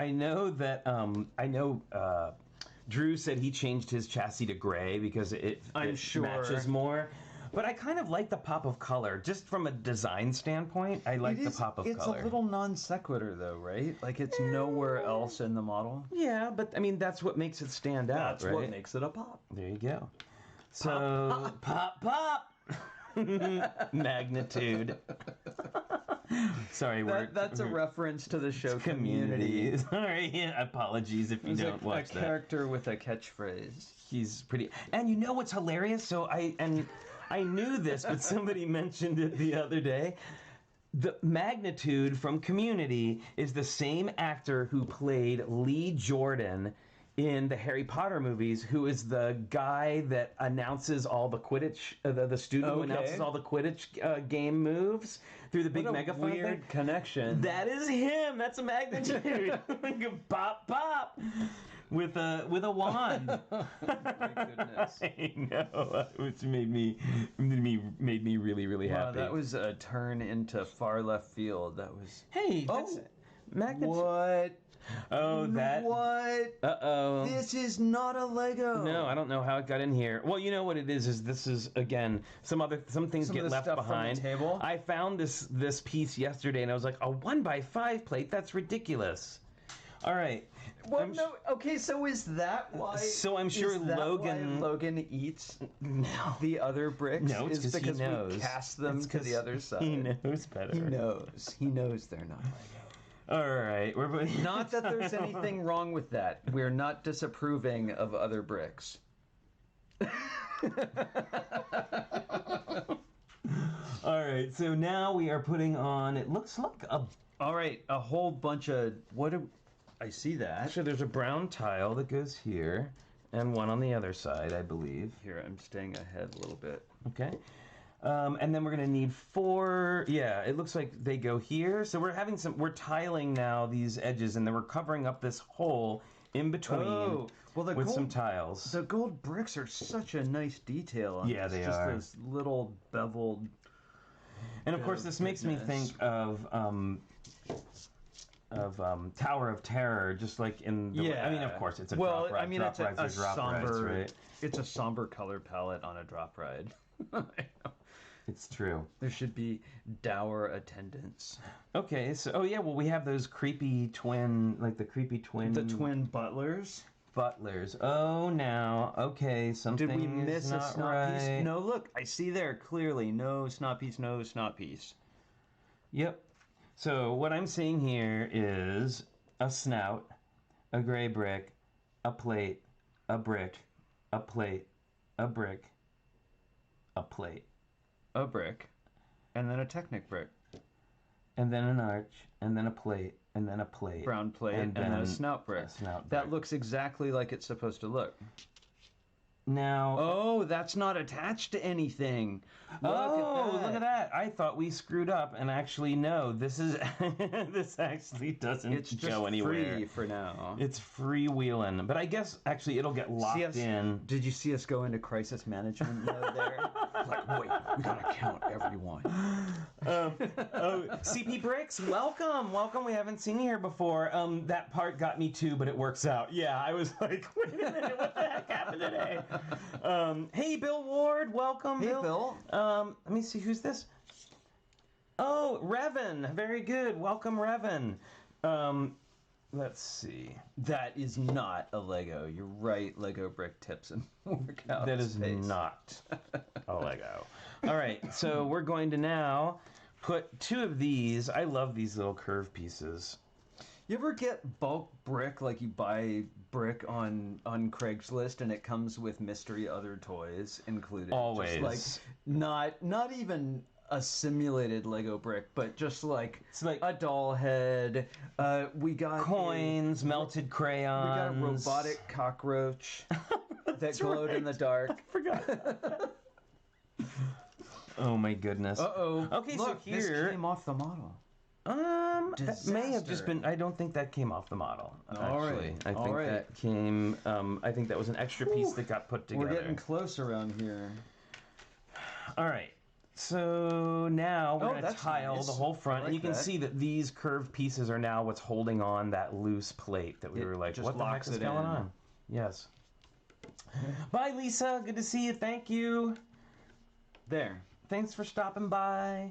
that. Drew said he changed his chassis to gray because it matches more. But I kind of like the pop of color, just from a design standpoint. I like the pop of color. It's a little non sequitur, though, right? Like it's nowhere else in the model. Yeah, but I mean that's what makes it stand out, That's right? what makes it a pop. There you go. So pop. Magnitude. Sorry, that's a reference to the show Community. Sorry, yeah, apologies if you don't watch that. A character with a catchphrase. He's pretty. And you know what's hilarious? So I knew this, but somebody mentioned it the other day. The Magnitude from Community is the same actor who played Lee Jordan in the Harry Potter movies, who is the guy that announces all the Quidditch, the student who announces all the Quidditch game moves through the big megaphone. Weird connection. That is him. That's a Magnitude. Pop, pop. With a wand. My goodness. I know. Which made me really, really happy. Wow, that was a turn into far left field. That was. Hey, that's Magnitude. What? Oh, that. What? Uh-oh. This is not a Lego. No, I don't know how it got in here. Well, you know what it is this is, again, some things get left behind. From the table? I found this piece yesterday, and I was like, a 1x5 plate? That's ridiculous. All right. Well, no. Okay, so is that why? So I'm sure Logan eats the other bricks. No, it's because he knows. We cast them to the other side. He knows better. He knows. He knows they're not Lego. All right, not that there's anything wrong with that. We're not disapproving of other bricks. All right, so now we are putting on. It looks like a. All right, a whole bunch of I see that. Actually, there's a brown tile that goes here, and one on the other side, I believe. Here, I'm staying ahead a little bit. Okay. And then we're going to need 4, it looks like they go here. So we're tiling now these edges, and then we're covering up this hole in between with some tiles. The gold bricks are such a nice detail on Yeah, this. they Just are. those little beveled. And of course, this makes me think of Tower of Terror, just like in the. Yeah. I mean, of course, it's a well, drop ride. I mean, drop rides it's a are drop somber. rides, right? It's a somber color palette on a drop ride. It's true. There should be dour attendants. Okay, so well, we have those creepy twin, The twin butlers. butlers. Oh, now, okay, something Did we miss is a not snot right. piece? No, look, I see there clearly. No snot piece, no snot piece. Yep. So what I'm seeing here is a snout, a gray brick, a plate, a brick, a plate, a brick, a plate. A brick, and then a Technic brick. And then an arch, and then a plate, and then a plate. Brown plate, and then a snout brick. Snout That brick. looks exactly like it's supposed to look. Now... Oh, that's not attached to anything. Look at that. I thought we screwed up, and actually, no. This is... this actually doesn't It's go just anywhere. free for now. It's freewheeling. But I guess, actually, it'll get locked in. Did you see us go into crisis management mode there? Like, wait, we gotta count everyone. TrickyBricks, welcome. We haven't seen you here before. That part got me too, but it works out. Yeah, I was like, wait a minute, what the heck happened today? Hey, Bill Ward, welcome. Hey, Bill. Let me see, who's this? Oh, Revan. Very good. Welcome, Revan. Let's see. That is not a Lego. You're right, Lego brick tips and workout That is space. not a Lego. All right, so we're going to now put 2 of these. I love these little curve pieces. You ever get bulk brick, like you buy brick on Craigslist and it comes with mystery other toys included? Always. Just like not even a simulated Lego brick, but just like It's like a doll head. We got coins, melted crayons. We got a robotic cockroach that glowed in the dark. I forgot. Oh my goodness. Uh-oh. Okay, Look, so here this came off the model. that may have just Disaster. been. I don't think that came off the model. All Actually, right, I all think right. that came. I think that was an extra piece that got put together. We're getting close around here. All right. So now we're Oh, going to that's tile nice. the whole front, I and you like can that. see that these curved pieces are now what's holding on that loose plate that we It were like, just what the heck locks is it going in. on? Yes. Bye, Lisa. Good to see you. Thank you. There. Thanks for stopping by.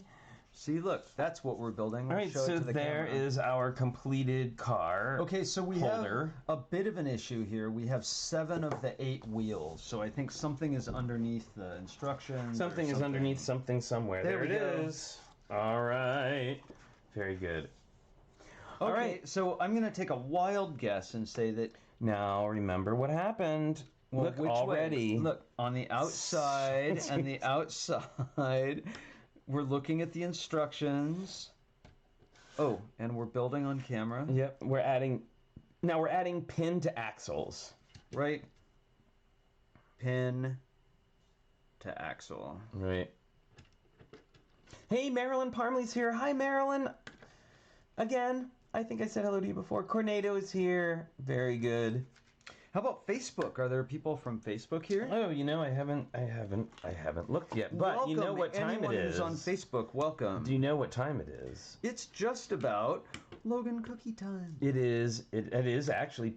See, look, that's what we're building. All right, Show it so to the there camera. is our completed car. Okay, so we holder. have a bit of an issue here. We have 7 of the 8 wheels, so I think something is underneath the instructions. or Something is underneath something somewhere. There There we it go. is. All right. Very good. Okay, All right. so I'm going to take a wild guess and say that Now remember what happened. well, Look which way? already. Look, on the outside and the outside, we're looking at the instructions. Oh, and we're building on camera, Yep, we're adding pin to axles. right? Pin to axle. Right. Hey, Marilyn Parmley's here. Hi, Marilyn. Again, I think I said hello to you before. Cornado is here. Very good. How about Facebook? Are there people from Facebook here? Oh, you know, I haven't looked yet. But you know Welcome. what time Anyone it is. who's on Facebook, welcome. Do you know what time it is? It's just about Logan cookie time. It is. It is actually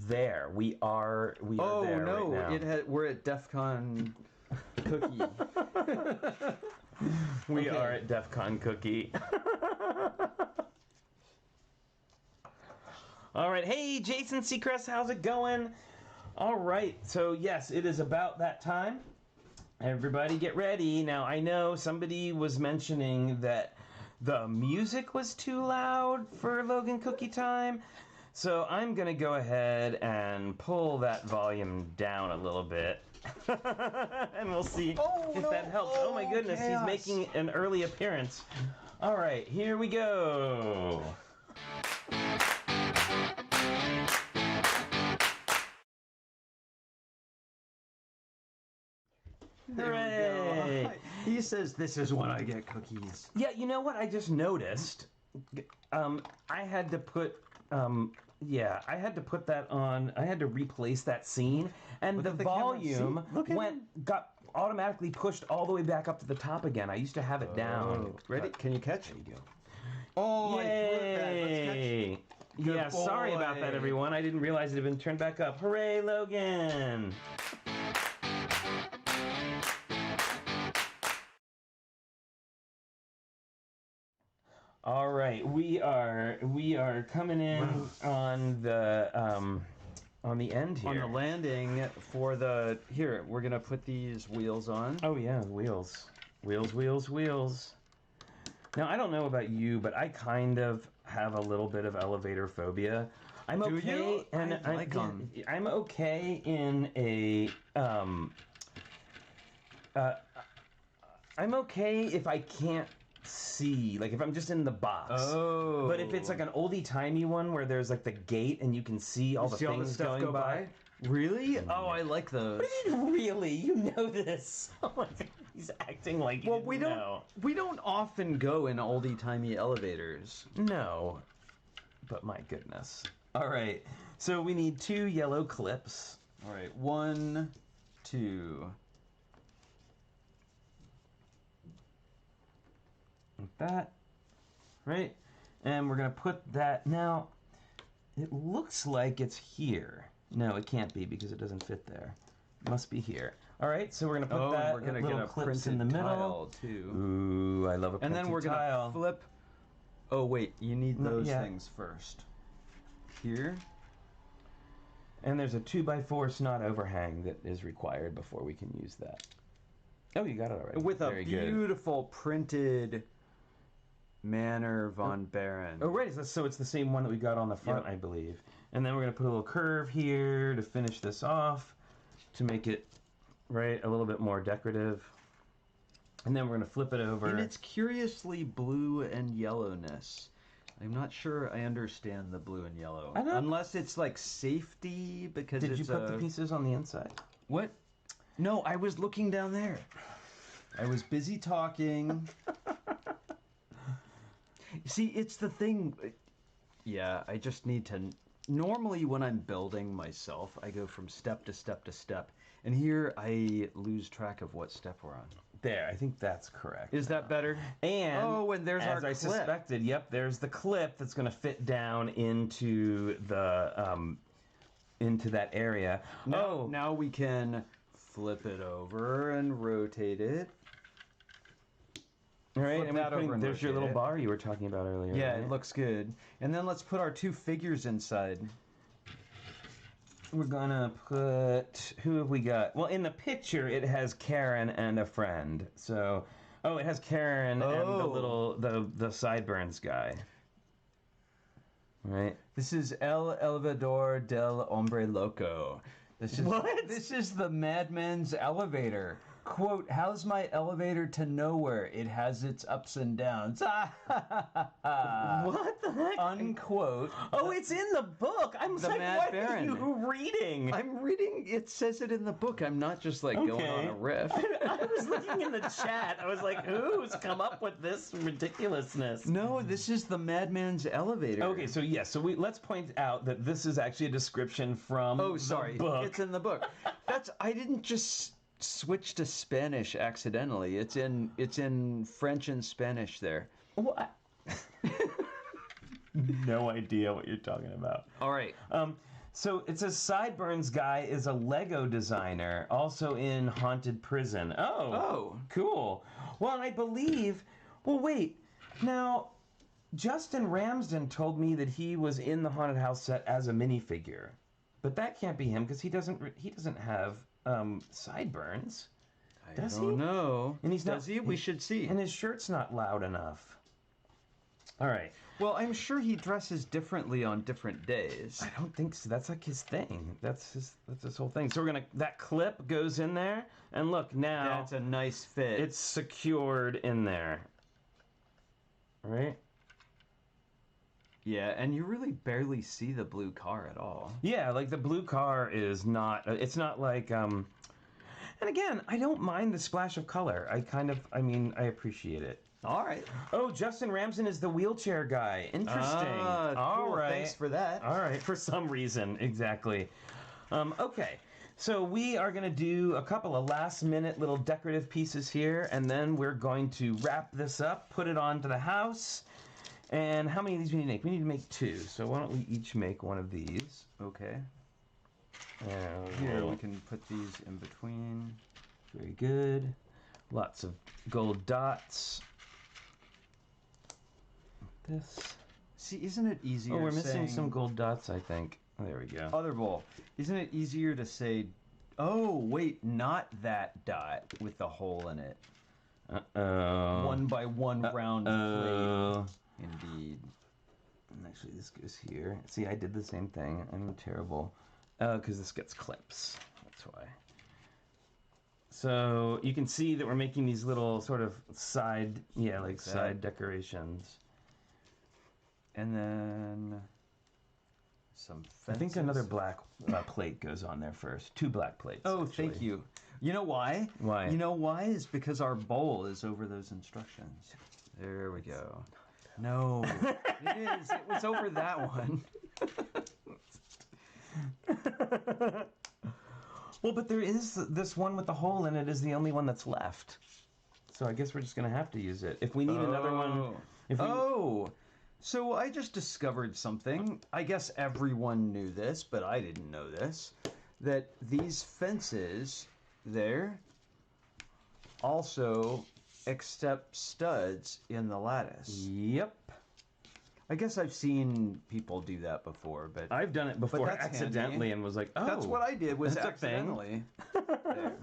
there. We are Oh there no! right now. We're at DEF CON cookie. We Okay. are at DEF CON Cookie. All right. Hey, Jason Seacrest, how's it going? All right. So, yes, it is about that time. Everybody get ready. Now, I know somebody was mentioning that the music was too loud for Logan Cookie Time. So, I'm going to go ahead and pull that volume down a little bit. And we'll see if that helps. Oh, my goodness. chaos. He's making an early appearance. All right. Here we go. There we Hooray. go. He says this is when I get cookies. Yeah, you know what I just noticed? I had to put, Yeah, I had to put that on. I had to replace that scene, and Look the at the camera. volume See? Look at got automatically pushed all the way back up to the top again. I used to have it down. Ready? Can you catch? There you go. Oh, Yay! Good Yeah, sorry about that, boy. everyone. I didn't realize it had been turned back up. Hooray, Logan! All right, we are coming in on the end here. On the landing for the... Here, we're going to put these wheels on. Oh yeah, wheels. Wheels. Now, I don't know about you, but I kind of have a little bit of elevator phobia. I'm Do okay, you? and I like 'em. I'm okay in a I'm okay if I can't see, like if I'm just in the box. Oh. But if it's like an oldie-timey one where there's like the gate and you can see all the See all things the stuff going go by? Really? Oh, I like those. What do you mean, really? You know this. Oh my God, he's acting like Well, you we didn't don't know. we don't often go in oldie-timey elevators. No, but my goodness. All right, so we need 2 yellow clips. All right, 1, 2. Like that, right? And we're gonna put that, now, it looks like it's here. No, it can't be because it doesn't fit there. It must be here. All right, so we're gonna put that we're gonna little get a clips printed in the middle. tile too. Ooh, I love a And printed then we're gonna tile. flip. Oh wait, you need Not those yet. things first. Here. And there's a 2x4 snot overhang that is required before we can use that. Oh, you got it already. With a Very good. beautiful printed Manor von Baron. Oh, right. So it's the same one that we got on the front, Yep. I believe. And then we're going to put a little curve here to finish this off to make it, right, a little bit more decorative. And then we're going to flip it over. And it's curiously blue and yellowness. I'm not sure I understand the blue and yellow. I don't- Unless it's like safety because Did it's you put the pieces on the inside? What? No, I was looking down there. I was busy talking. See, it's the thing. Yeah, I just need to... Normally when I'm building myself, I go from step to step to step. And here I lose track of what step we're on. There, I think that's correct. Is that better? And Oh, and there's our as I clip. suspected, yep, there's the clip that's going to fit down into the into that area. Now we can flip it over and rotate it. All right, flip and we're that over putting, and there's your rotate little it. bar you were talking about earlier. Yeah, right? it looks good. And then let's put our 2 figures inside. We're gonna put, who have we got? Well, in the picture it has Karen and a friend. So, oh, it has Karen and the little the sideburns guy. Right. This is El Elevador del Hombre Loco. This is What? This is the madman's elevator. Quote, how's my elevator to nowhere? It has its ups and downs. What the heck? Unquote. Oh, it's in the book. I'm The like, Mad what Baron. are you reading? I'm reading, it says it in the book. I'm not just like going Okay. on a riff. I was looking in the chat. I was like, who's come up with this ridiculousness? No, this is the madman's elevator. Okay, so yes, so let's point out that this is actually a description from Oh, sorry. the book. It's in the book. I didn't just switch to Spanish accidentally. It's in French and Spanish there. What? No idea what you're talking about. All right. So it says Sideburns guy is a Lego designer, also in Haunted Prison. Oh, cool. Well, I believe. Well, wait. Now, Justin Ramsden told me that he was in the haunted house set as a minifigure, but that can't be him because he doesn't have sideburns. Does I he? don't know. And he's not. Does he? We should see. And his shirt's not loud enough. All right. Well, I'm sure he dresses differently on different days. I don't think so. That's like his thing. That's his whole thing. So we're gonna, that clip goes in there, and look now. That's a nice fit. It's secured in there. Right? Yeah, and you really barely see the blue car at all. Yeah, like the blue car is not. It's not like. And again, I don't mind the splash of color. I appreciate it. All right. Oh, Justin Ramsden is the wheelchair guy. Interesting. All cool. right. Thanks for that. All right, for some reason, exactly. Okay, so we are going to do a couple of last-minute little decorative pieces here, and then we're going to wrap this up, put it onto the house. And how many of these do we need to make? We need to make 2, so why don't we each make one of these? Okay. Here, we can put these in between. very good. Lots of gold dots. This. See, isn't it easier? Oh, we're missing some gold dots, I think. Oh, there we go. Other bowl. Isn't it easier to say, oh, wait, not that dot with the hole in it? Uh-oh. 1 by 1 round plate. Indeed. And actually, this goes here. See, I did the same thing. I'm terrible. Because this gets clips. That's why. So you can see that we're making these little sort of side, side decorations. And then some fences. I think another black plate goes on there first. 2 black plates. Oh, actually. thank you. You know why? Why? You know why? It's because our bowl is over those instructions. There we go. No, it is. It was over that one. Well, but there is this one with the hole in it is the only one that's left. So I guess we're just going to have to use it. If we need another one... So I just discovered something. I guess everyone knew this, but I didn't know this. That these fences there also accept studs in the lattice. Yep. I guess I've seen people do that before, but I've done it before that's accidentally handy. and was like, oh. That's what I did, was that's a thing. accidentally. There.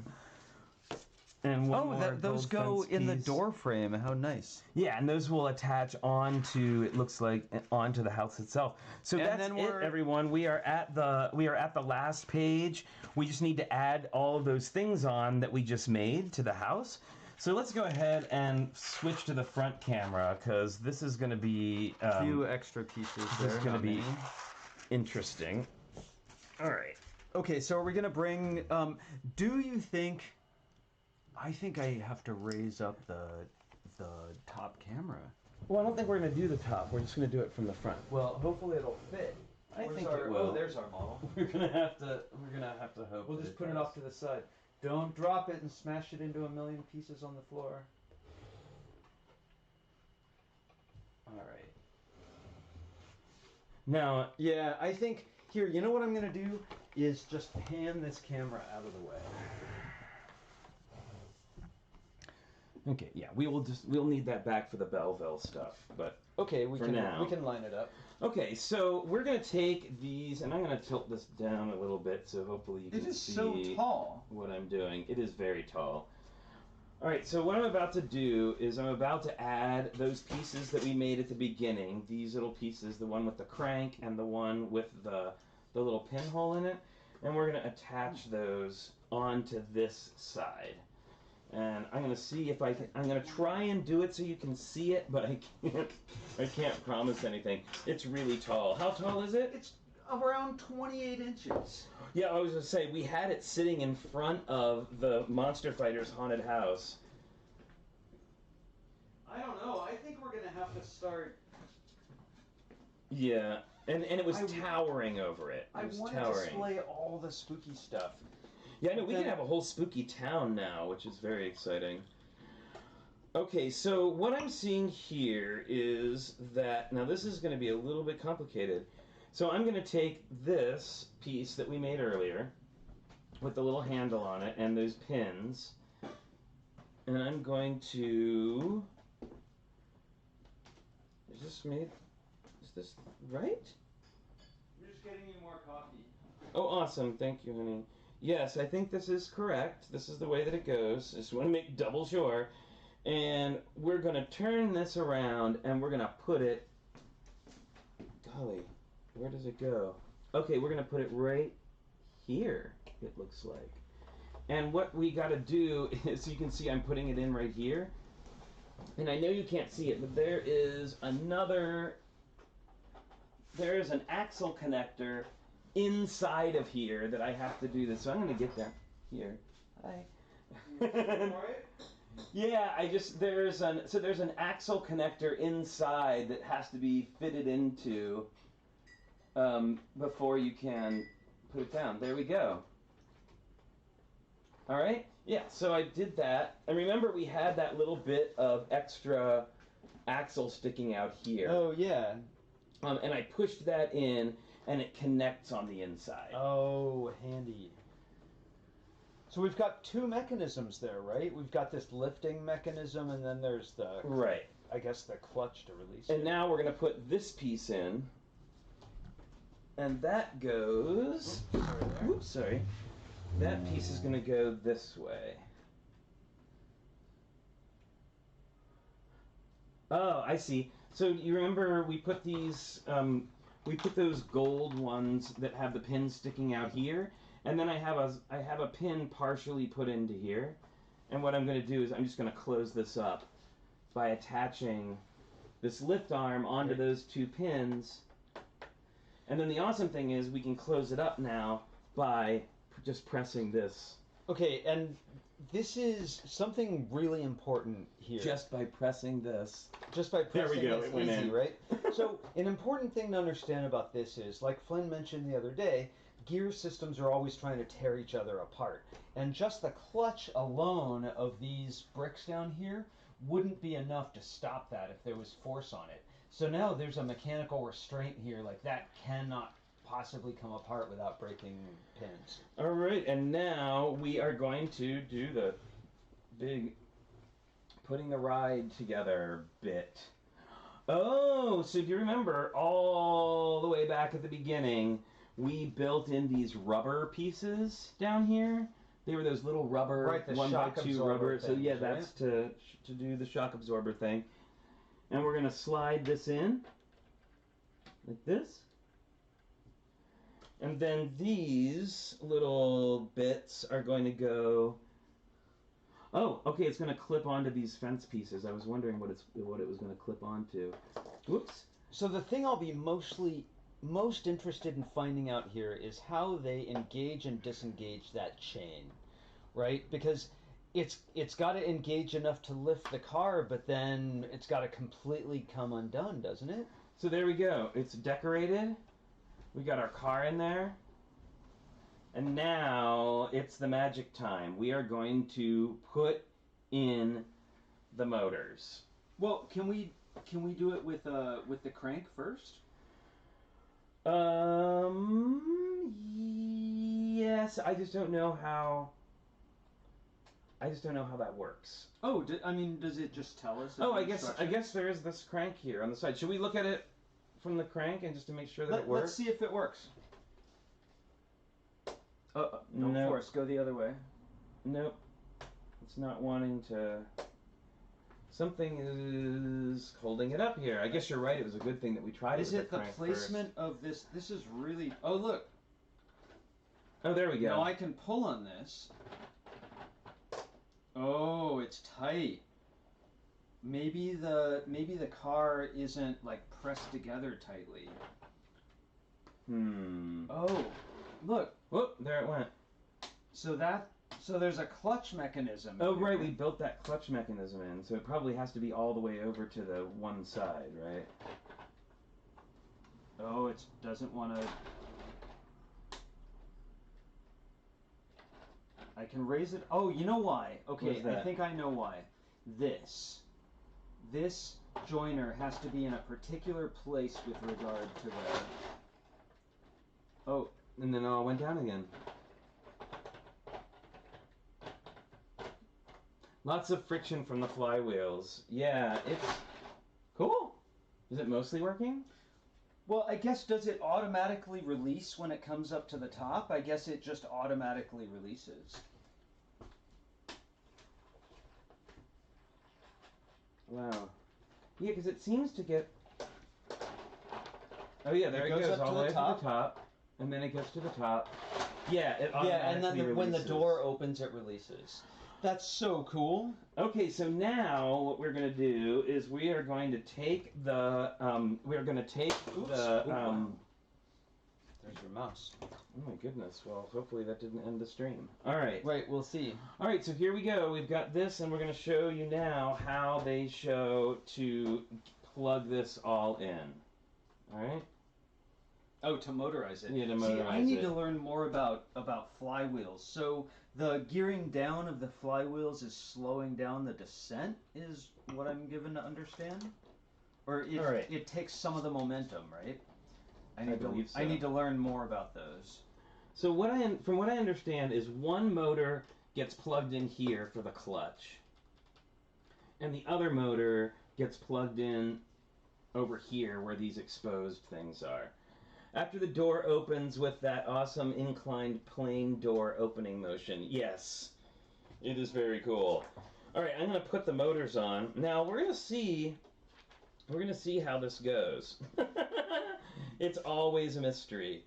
And those go in the door frame. How nice. Yeah, and those will attach onto, it looks like, onto the house itself. So that's it, everyone. We are at the last page. We just need to add all of those things on that we just made to the house. So let's go ahead and switch to the front camera, because this is going to be... a few extra pieces there. This is going to be interesting. All right. Okay, so are we going to bring... do you think... I think I have to raise up the top camera. Well, I don't think we're going to do the top. We're just going to do it from the front. Well, hopefully it'll fit. I think it will. Oh, there's our model. We're gonna have to hope. We'll just put it off to the side. Don't drop it and smash it into a million pieces on the floor. All right. Now, yeah, I think here. You know what I'm gonna do is just pan this camera out of the way. okay, yeah, we'll need that back for the Belville stuff, but okay, we can line it up. Okay, so we're gonna take these, and I'm gonna tilt this down a little bit, so hopefully you can see so tall. What I'm doing. It is very tall. All right, so what I'm about to do is I'm about to add those pieces that we made at the beginning. These little pieces, the one with the crank and the one with the little pinhole in it, and we're gonna attach those onto this side. And I'm gonna see if I can. I'm gonna try and do it so you can see it, but I can't. I can't promise anything. It's really tall. How tall is it? It's around 28 inches. Yeah, I was gonna say we had it sitting in front of the Monster Fighter's haunted house. I don't know. I think we're gonna have to start. Yeah, and it was towering over it. I want to display all the spooky stuff. Yeah, I know, we can have a whole spooky town now, which is very exciting. Okay, so what I'm seeing here is that, now this is going to be a little bit complicated. So I'm going to take this piece that we made earlier, with the little handle on it, and those pins, and I'm going to... Is this right? We're just getting you more coffee. Oh, awesome. Thank you, honey. Yes, I think this is correct. This is the way that it goes. Just want to make double sure. And we're going to turn this around and we're going to put it... Golly, where does it go? Okay, we're going to put it right here, it looks like. And what we got to do is, you can see I'm putting it in right here. And I know you can't see it, but there is another... There is an axle connector inside of here that I have to do this. So I'm going to get that here. Hi. Yeah, there's an axle connector inside that has to be fitted into before you can put it down. There we go. All right. Yeah. So I did that, and remember we had that little bit of extra axle sticking out here. Oh yeah. And I pushed that in, and it connects on the inside. Oh, handy. So we've got two mechanisms there, right? We've got this lifting mechanism, and then there's the Right. I guess the clutch to release And it. now we're going to put this piece in, and that goes. Oops, sorry. That piece is going to go this way. Oh, I see. So you remember we put these, we put those gold ones that have the pins sticking out here, and then I have a pin partially put into here, and what I'm going to do is I'm just going to close this up by attaching this lift arm onto those two pins, and then the awesome thing is we can close it up now by just pressing this. Okay, and this is something really important here. Just by pressing this. Just by There we pressing go, it's it went easy, in. right? So an important thing to understand about this is, like Flynn mentioned the other day, gear systems are always trying to tear each other apart. And just the clutch alone of these bricks down here wouldn't be enough to stop that if there was force on it. So now there's a mechanical restraint here, like that cannot possibly come apart without breaking pins. All right, and now we are going to do the big putting the ride together bit. Oh, so if you remember all the way back at the beginning, we built in these rubber pieces down here. They were those little rubber, Right, the 1x2 shock absorber rubber. So things, yeah, right? that's to do the shock absorber thing. And we're gonna slide this in like this. And then these little bits are going to go. Oh, okay. It's going to clip onto these fence pieces. I was wondering what it was going to clip onto. Whoops. So the thing I'll be most interested in finding out here is how they engage and disengage that chain, right? Because it's got to engage enough to lift the car, but then it's got to completely come undone, doesn't it? So there we go. It's decorated. We got our car in there. And now it's the magic time. We are going to put in the motors. Well, can we do it with the crank first? Yes. I just don't know how that works. Oh, does it just tell us? Oh, I guess there is this crank here on the side. Should we look at it from the crank and just to make sure that it works? Let's see if it works. No force. Go the other way. Nope. It's not wanting to. Something is holding it up here. I guess you're right. It was a good thing that we tried. Is it it the placement of this? This is really. Oh look. Oh, there we go. Now I can pull on this. Oh, it's tight. Maybe the car isn't like pressed together tightly. Oh, look. Whoop! There it went. So there's a clutch mechanism. Oh, here. right. We built that clutch mechanism in, so it probably has to be all the way over to the one side, right? Oh, it doesn't want to. I can raise it. Oh, you know why? Okay, I think I know why. This joiner has to be in a particular place with regard to the. Oh, and then it all went down again. Lots of friction from the flywheels. Yeah, it's cool. Is it mostly working? Well, I guess, does it automatically release when it comes up to the top? I guess it just automatically releases. Wow. Yeah, because it seems to get... Oh yeah, there it goes all the way to the top. And then it gets to the top. Yeah, it automatically and then releases. when the door opens, it releases. That's so cool. Okay, so now what we're going to do is we are going to take the... There's your mouse. Oh my goodness. Well, hopefully that didn't end the stream. All right. Right, we'll see. All right, so here we go. We've got this, and we're going to show you now how they show to plug this all in. All right? Oh, to motorize it. Yeah, to See, motorize I need it. to learn more about flywheels. So the gearing down of the flywheels is slowing down the descent, is what I'm given to understand? Or it, All right. it takes some of the momentum, right? I believe so. I need to learn more about those. So from what I understand is one motor gets plugged in here for the clutch, and the other motor gets plugged in over here where these exposed things are. After the door opens with that awesome inclined plane door opening motion, yes, it is very cool. All right, I'm going to put the motors on. Now we're going to see how this goes. It's always a mystery.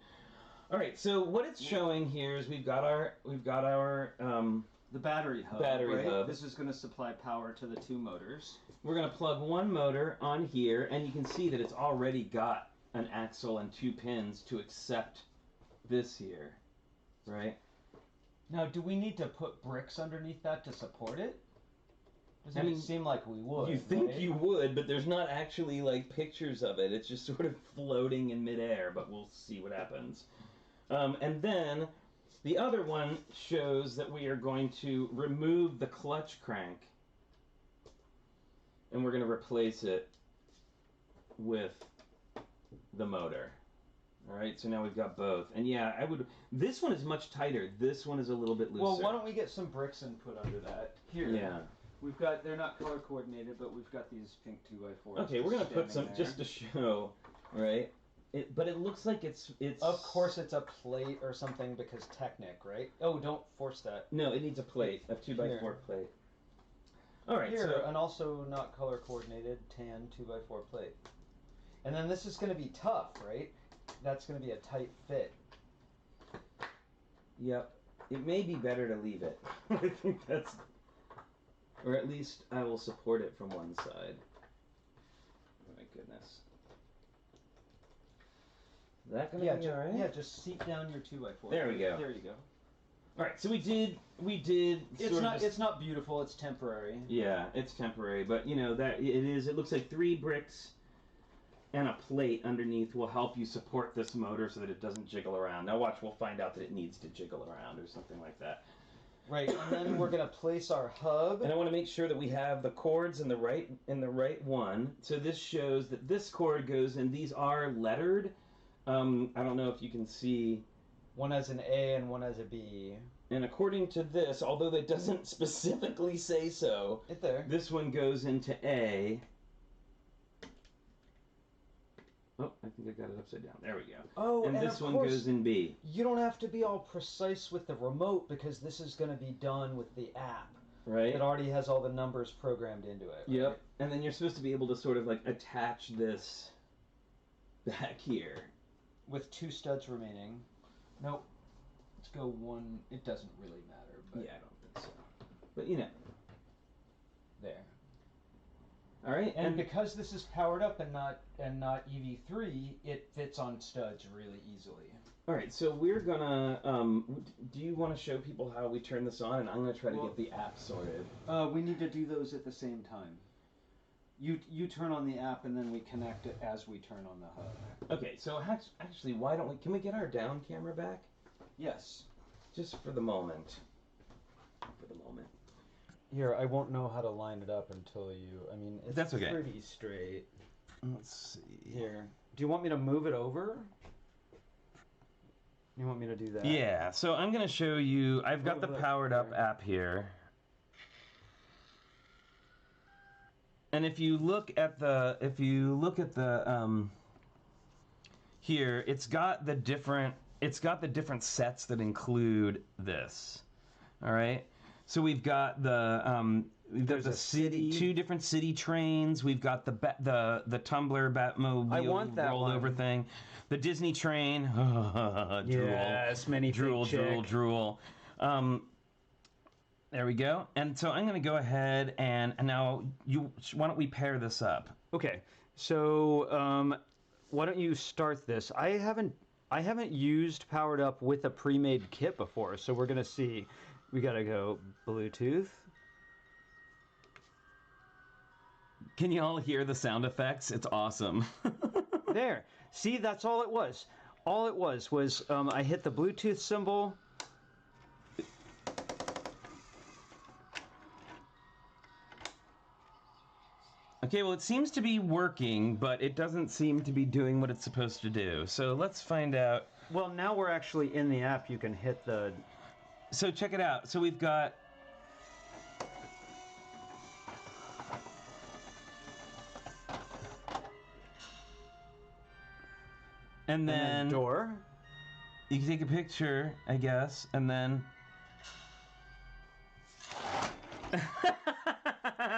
All right, so what it's showing here is we've got our The battery hub. Battery hub. This is going to supply power to the two motors. We're going to plug one motor on here, and you can see that it's already got an axle and 2 pins to accept this here, right? Now, do we need to put bricks underneath that to support it? Doesn't it seem like we would? You think right? you would, but there's not actually like pictures of it. It's just sort of floating in midair, but we'll see what happens. And then the other one shows that we are going to remove the clutch crank, and we're going to replace it with the motor. All right, so now we've got both. And yeah, this one is much tighter. This one is a little bit looser. Well, why don't we get some bricks and put under that? Here. Yeah. We've got, they're not color coordinated, but we've got these pink 2x4s. Okay, we're going to put some, there. just to show, right? But it looks like it's... Of course it's a plate or something because Technic, right? Oh, don't force that. No, it needs a plate, a 2x4 plate. All right, Here, so... and also not color coordinated, tan 2x4 plate. And then this is going to be tough, right? That's going to be a tight fit. Yep. It may be better to leave it. I think that's... Or at least I will support it from one side. Oh my goodness. Is that going to be all right? Yeah, just seat down your 2x4. There we go. There you go. All right, so we did. It's not beautiful. It's temporary. Yeah, it's temporary, but you know that it is. It looks like 3 bricks and a plate underneath will help you support this motor so that it doesn't jiggle around. Now watch, we'll find out that it needs to jiggle around or something like that. Right, and then we're gonna place our hub. And I want to make sure that we have the cords in the right one. So this shows that this cord goes in. These are lettered. I don't know if you can see. One has an A and one has a B. And according to this, although that doesn't specifically say so, this one goes into A. Oh, I think I got it upside down. There we go. Oh, and this one goes in B. You don't have to be all precise with the remote because this is going to be done with the app. Right. It already has all the numbers programmed into it. Right? Yep. And then you're supposed to be able to sort of like attach this back here. With 2 studs remaining. Nope. Let's go 1. It doesn't really matter. But yeah, I don't think so. But you know. There. All right. And because this is powered up and not EV3, it fits on studs really easily. All right, so we're gonna. Do you want to show people how we turn this on? And I'm gonna try to get the app sorted. We need to do those at the same time. You turn on the app and then we connect it as we turn on the hub. Okay, so actually, why don't we? Can we get our down camera back? Yes. Just for the moment. For the moment. Here, I won't know how to line it up until you. I mean, it's That's okay. pretty straight. Let's see. Here. Do you want me to move it over? You want me to do that? Yeah, so I'm going to show you. I've got the powered up app here. And if you look at the here, it's got the different sets that include this. All right? So we've got the city, 2 different city trains. We've got the Tumbler Batmobile I want that rolled over thing. The Disney train. Drool. Yes, many drool. There we go. And so I'm going to go ahead and now why don't we pair this up? Okay. So why don't you start this? I I haven't used Powered Up with a pre-made kit before, so we're gonna see. We gotta go Bluetooth. Can you all hear the sound effects? It's awesome. There. See, that's all it was. All it was I hit the Bluetooth symbol. Okay, well, it seems to be working, but it doesn't seem to be doing what it's supposed to do. So let's find out. Well, now we're actually in the app. You can hit the... So check it out. So we've got... And then door. You can take a picture, I guess, and then...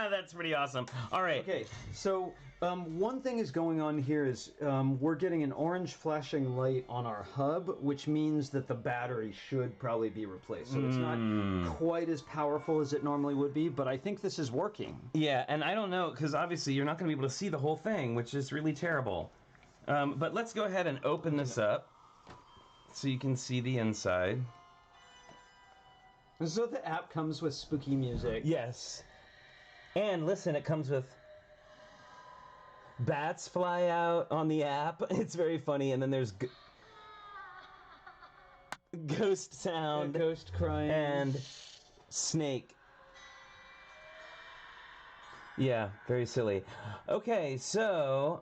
That's pretty awesome. All right. Okay, so one thing is going on here is we're getting an orange flashing light on our hub, which means that the battery should probably be replaced. So it's not quite as powerful as it normally would be, but I think this is working. Yeah, and I don't know, because obviously you're not going to be able to see the whole thing, which is really terrible. But let's go ahead and open this up so you can see the inside. So the app comes with spooky music. Yes. And listen, it comes with bats fly out on the app. It's very funny. And then there's ghost sound. Yeah, ghost crying. And snake. Yeah, very silly. Okay, so...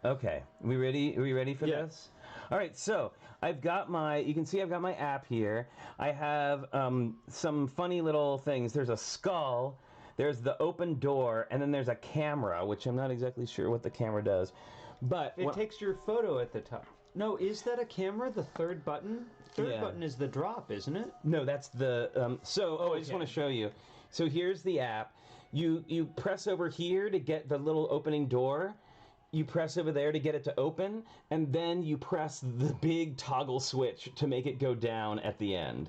Okay. We ready? Are we ready for this? All right, so I've got you can see I've got my app here. I have some funny little things. There's a skull, there's the open door, and then there's a camera, which I'm not exactly sure what the camera does. But it takes your photo at the top. No, is that a camera, the third button? Third button is the drop, isn't it? No, that's the, I just want to show you. So here's the app. You press over here to get the little opening door. You press over there to get it to open, and then you press the big toggle switch to make it go down at the end.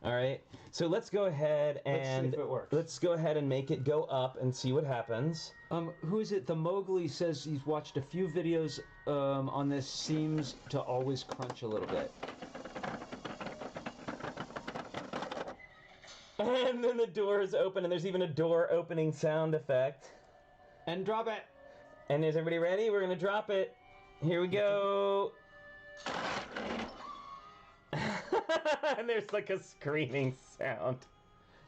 All right? So let's go ahead and... Let's see if it works. Let's go ahead and make it go up and see what happens. Who is it? The Mowgli says he's watched a few videos on this. Seems to always crunch a little bit. And then the door is open, and there's even a door opening sound effect. And drop it! And is everybody ready? We're going to drop it. Here we go. And there's like a screaming sound.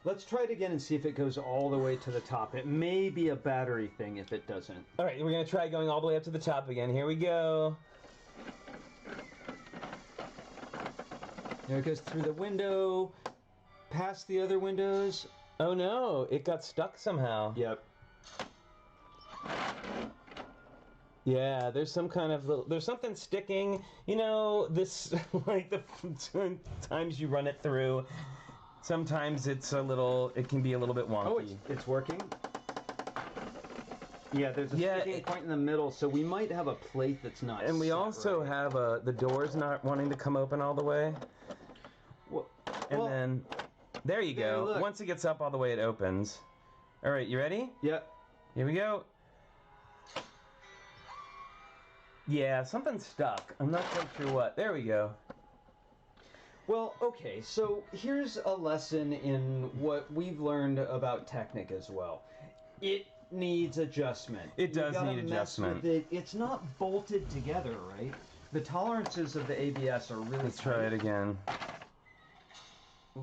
Let's try it again and see if it goes all the way to the top. It may be a battery thing if it doesn't. All right, we're going to try going all the way up to the top again. Here we go. There it goes through the window, past the other windows. Oh no, it got stuck somehow. Yep. Yeah, there's some kind of there's something sticking. You know, this like the times you run it through, sometimes it can be a little bit wonky. Oh, it's working. Yeah, there's a sticking point in the middle, so we might have a plate that's not. And we also have the doors not wanting to come open all the way. Then there you go. Look. Once it gets up all the way, it opens. All right, you ready? Yep. Here we go. Yeah, something's stuck. I'm not quite sure what. There we go. Well, okay, so here's a lesson in what we've learned about Technic as well. It needs adjustment. It does need adjustment. It's not bolted together, right? The tolerances of the ABS are really Let's try it again.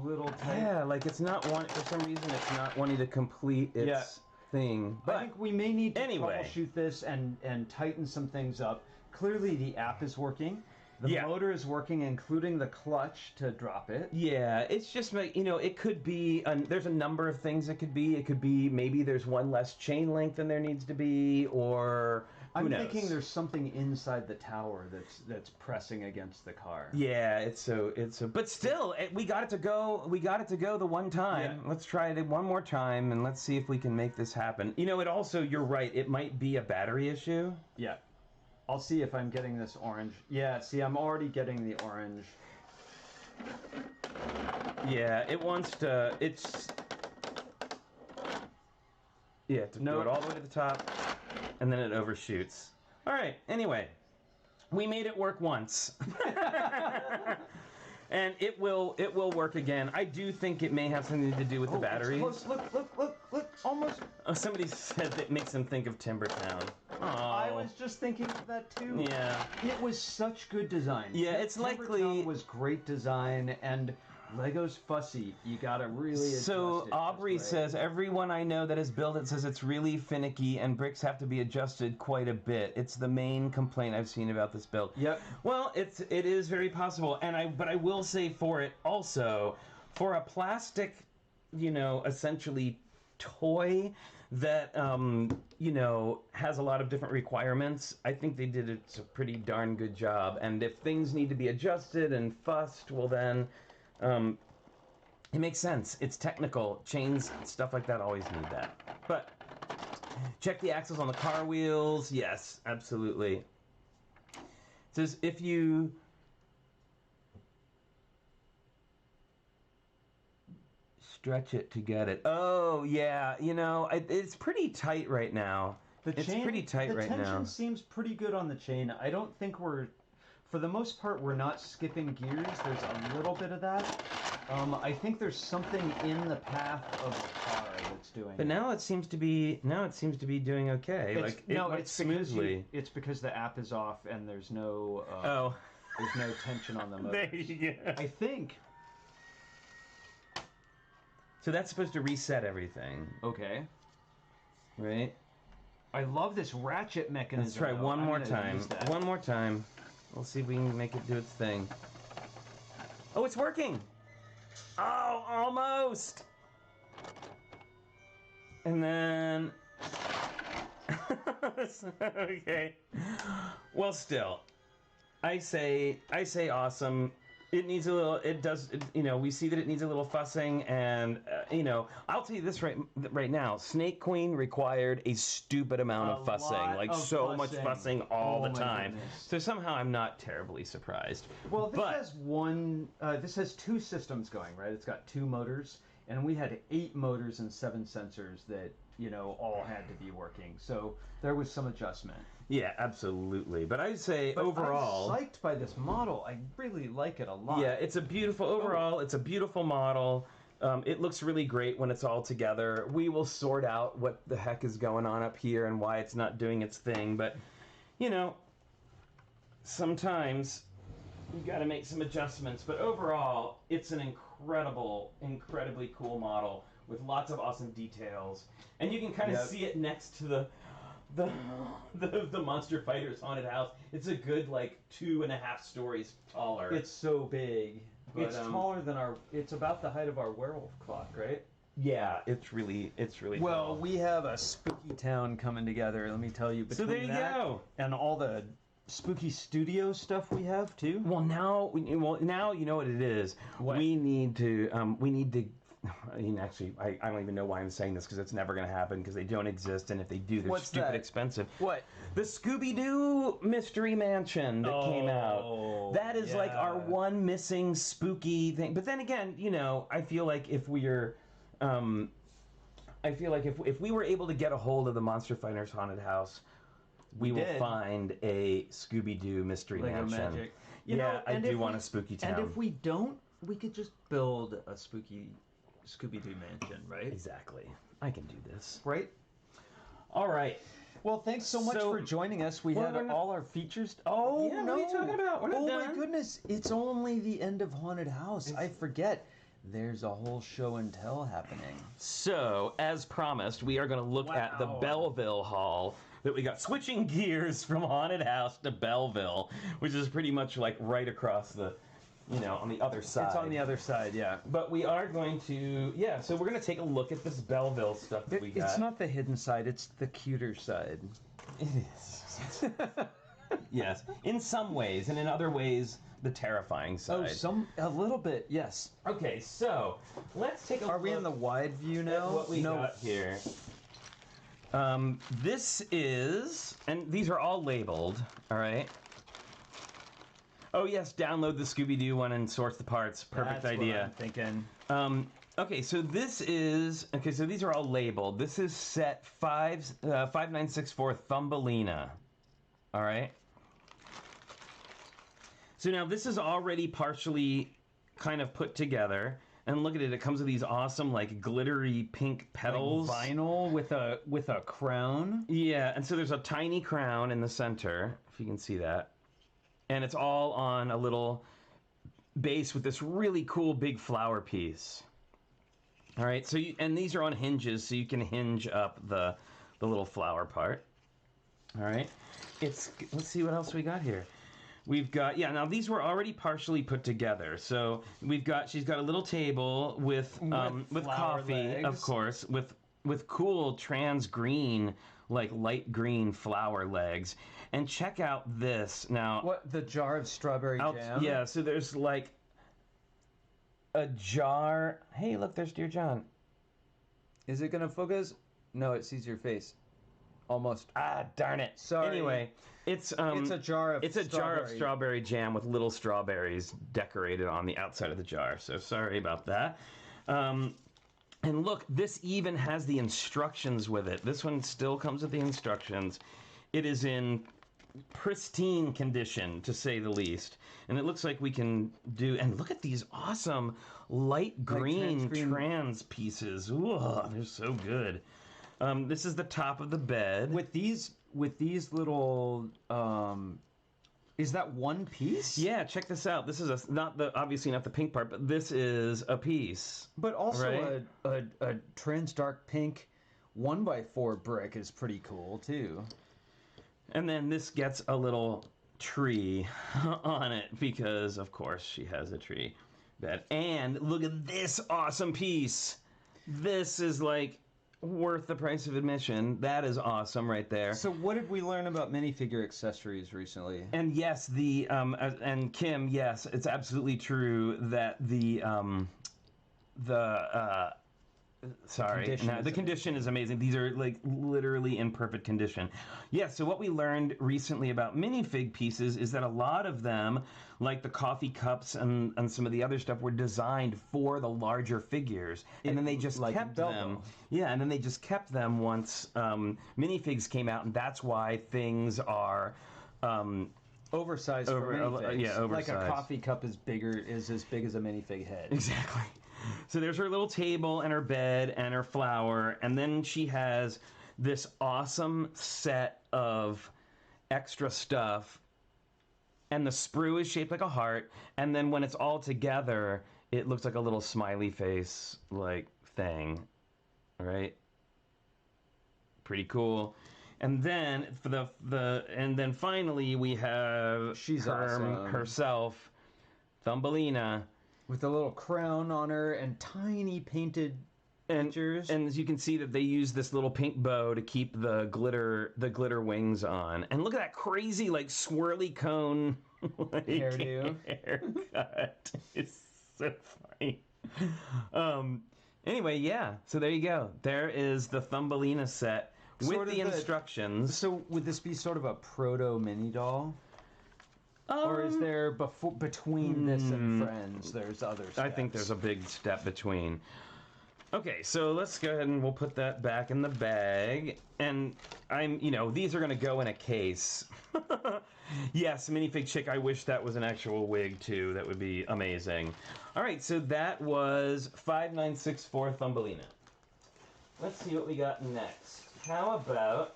Little tight. Yeah, like it's not for some reason it's not wanting to complete its thing. But I think we may need to troubleshoot this and tighten some things up. Clearly the app is working. The motor is working, including the clutch to drop it. Yeah, it's just, it could be, there's a number of things it could be. It could be maybe there's one less chain length than there needs to be, or who knows? I'm thinking there's something inside the tower that's pressing against the car. Yeah, but still, we got it to go the one time. Yeah. Let's try it one more time, and let's see if we can make this happen. You're right, it might be a battery issue. Yeah. I'll see if I'm getting this orange. Yeah, see, I'm already getting the orange. Yeah, it wants to... It's... Yeah, to go it all the way to the top. and then it overshoots. All right, anyway, we made it work once. And it will work again. I do think it may have something to do with the batteries. Close. Look, almost. Oh, somebody said that makes them think of Timbertown. Oh. I was just thinking of that too. Yeah. It was such good design. Yeah, it's likely. Timbertown was great design, and Lego's fussy. You gotta really adjust So it Aubrey just right. says, everyone I know that has built it says it's really finicky and bricks have to be adjusted quite a bit. It's the main complaint I've seen about this build. Yep. Well, it is very possible, but I will say for it also, for a plastic, essentially toy that has a lot of different requirements, I think they did a pretty darn good job. And if things need to be adjusted and fussed, well then. It makes sense. It's technical. Chains, stuff like that always need that. But check the axles on the car wheels. Yes, absolutely. It says if you stretch it to get it. Oh, yeah. It's pretty tight right now. It's pretty tight right now. The tension seems pretty good on the chain. I don't think for the most part, we're not skipping gears. There's a little bit of that. I think there's something in the path of the car that's doing. But now it seems to be doing okay. It's smoothly. It's because the app is off and there's no there's no tension on the motor. There you go. I think. So that's supposed to reset everything. Okay. Right? I love this ratchet mechanism. Let's try one more time. One more time. We'll see if we can make it do its thing. Oh, it's working! Oh, almost! And then... okay. Well, still. I say awesome. It needs a little... we see that it needs a little fussing, and, I'll tell you this right now. Snake Queen required a stupid amount of fussing. So much fussing all the time. Goodness. So somehow I'm not terribly surprised. Well, this has two systems going, right? It's got two motors, and we had 8 motors and 7 sensors that, all had to be working. So there was some adjustment. Yeah, absolutely. But I'd say overall... I'm psyched by this model. I really like it a lot. Yeah, it's a beautiful model. It looks really great when it's all together. We will sort out what the heck is going on up here and why it's not doing its thing. But, sometimes you got to make some adjustments. But overall, it's an incredibly cool model with lots of awesome details. And you can kind of see it next to the Monster Fighters haunted house. It's a good 2.5 stories taller. It's so big. But, it's taller than it's about the height of our werewolf clock, right? Yeah, it's really well, tall. we have a spooky town coming together, let me tell you. So there you go. And all the spooky studio stuff we have too. Well, now you know what it is. What? We need to actually, I don't even know why I'm saying this because it's never going to happen because they don't exist, and if they do, they're What's stupid that? expensive. What? The Scooby-Doo Mystery Mansion that came out. That is our one missing spooky thing. But then again, I feel like if we were able to get a hold of the Monster Fighters haunted house, we will find a Scooby-Doo Mystery Lego Mansion. magic. I do want a spooky town. And if we don't, we could just build a spooky Scooby-Doo mansion, right? Exactly. I can do this. Right? All right. Well, thanks so much for joining us. We had all our features. Oh, Yeah, no. what are you talking about? We're not done. My goodness. It's only the end of Haunted House. I forget. There's a whole show and tell happening. So, as promised, we are going to look at the Belville Hall that we got. Switching gears from Haunted House to Belville, which is pretty much right across the... on the other side. It's on the other side, yeah. But we are going to, so we're going to take a look at this Belville stuff that we got. It's not the hidden side, it's the cuter side. It is. Yes, in some ways, and in other ways, the terrifying side. A little bit, yes. Okay, so let's take a look. Are we in the wide view now? What we got here. This is, and these are all labeled, all right? Oh yes, download the Scooby-Doo one and source the parts. Perfect That's idea. what I'm thinking. Okay, so this is so these are all labeled. This is set 5964 Thumbelina. All right. So now this is already partially kind of put together, and look at it. It comes with these awesome like glittery pink petals, like vinyl with a crown. Yeah, and so there's a tiny crown in the center, if you can see that, and it's all on a little base with this really cool big flower piece. All right, so and these are on hinges, so you can hinge up the little flower part. All right, let's see what else we got here. We've got now these were already partially put together. So she's got a little table with coffee, legs. Of course, with cool trans green, like light green flower legs. And check out this now. What, the jar of strawberry jam? Yeah, so there's like a jar. Hey, look, there's Dear John. Is it gonna focus? No, it sees your face. Almost. Ah, darn it. Sorry. Anyway, it's a jar of strawberry jam with little strawberries decorated on the outside of the jar. So sorry about that. And look, this even has the instructions with it. This one still comes with the instructions. It is in pristine condition, to say the least. And it looks like we can do, and look at these awesome light green trans pieces. Ooh, they're so good. This is the top of the bed. With these little, is that one piece? Yeah, check this out. This is obviously not the pink part, but this is a piece. But also a trans dark pink 1x4 brick is pretty cool too. And then this gets a little tree on it because, of course, she has a tree bed. And look at this awesome piece. This is like worth the price of admission. That is awesome right there. So what did we learn about minifigure accessories recently? And yes, and Kim, yes, it's absolutely true that the condition is amazing. These are like literally in perfect condition. Yeah, so what we learned recently about minifig pieces is that a lot of them, like the coffee cups and some of the other stuff, were designed for the larger figures. And then they just kept them. Yeah, and then they just kept them once minifigs came out, and that's why things are oversized for minifigs. Yeah, oversized. Like a coffee cup is as big as a minifig head. Exactly. So there's her little table and her bed and her flower, and then she has this awesome set of extra stuff, and the sprue is shaped like a heart, and then when it's all together, it looks like a little smiley face like thing, right? Pretty cool. And then finally we have herself, Thumbelina. With a little crown on her and tiny painted pictures. And as you can see that they use this little pink bow to keep the glitter wings on. And look at that crazy like swirly cone hairdo. Haircut. It's so funny. Anyway, yeah. So there you go. There is the Thumbelina set with the instructions. So would this be sort of a proto mini doll? Or is there between this and Friends, there's other steps? I think there's a big step between. Okay, so let's go ahead and we'll put that back in the bag. And these are going to go in a case. Yes, minifig chick, I wish that was an actual wig too. That would be amazing. All right, so that was 5964 Thumbelina. Let's see what we got next. How about...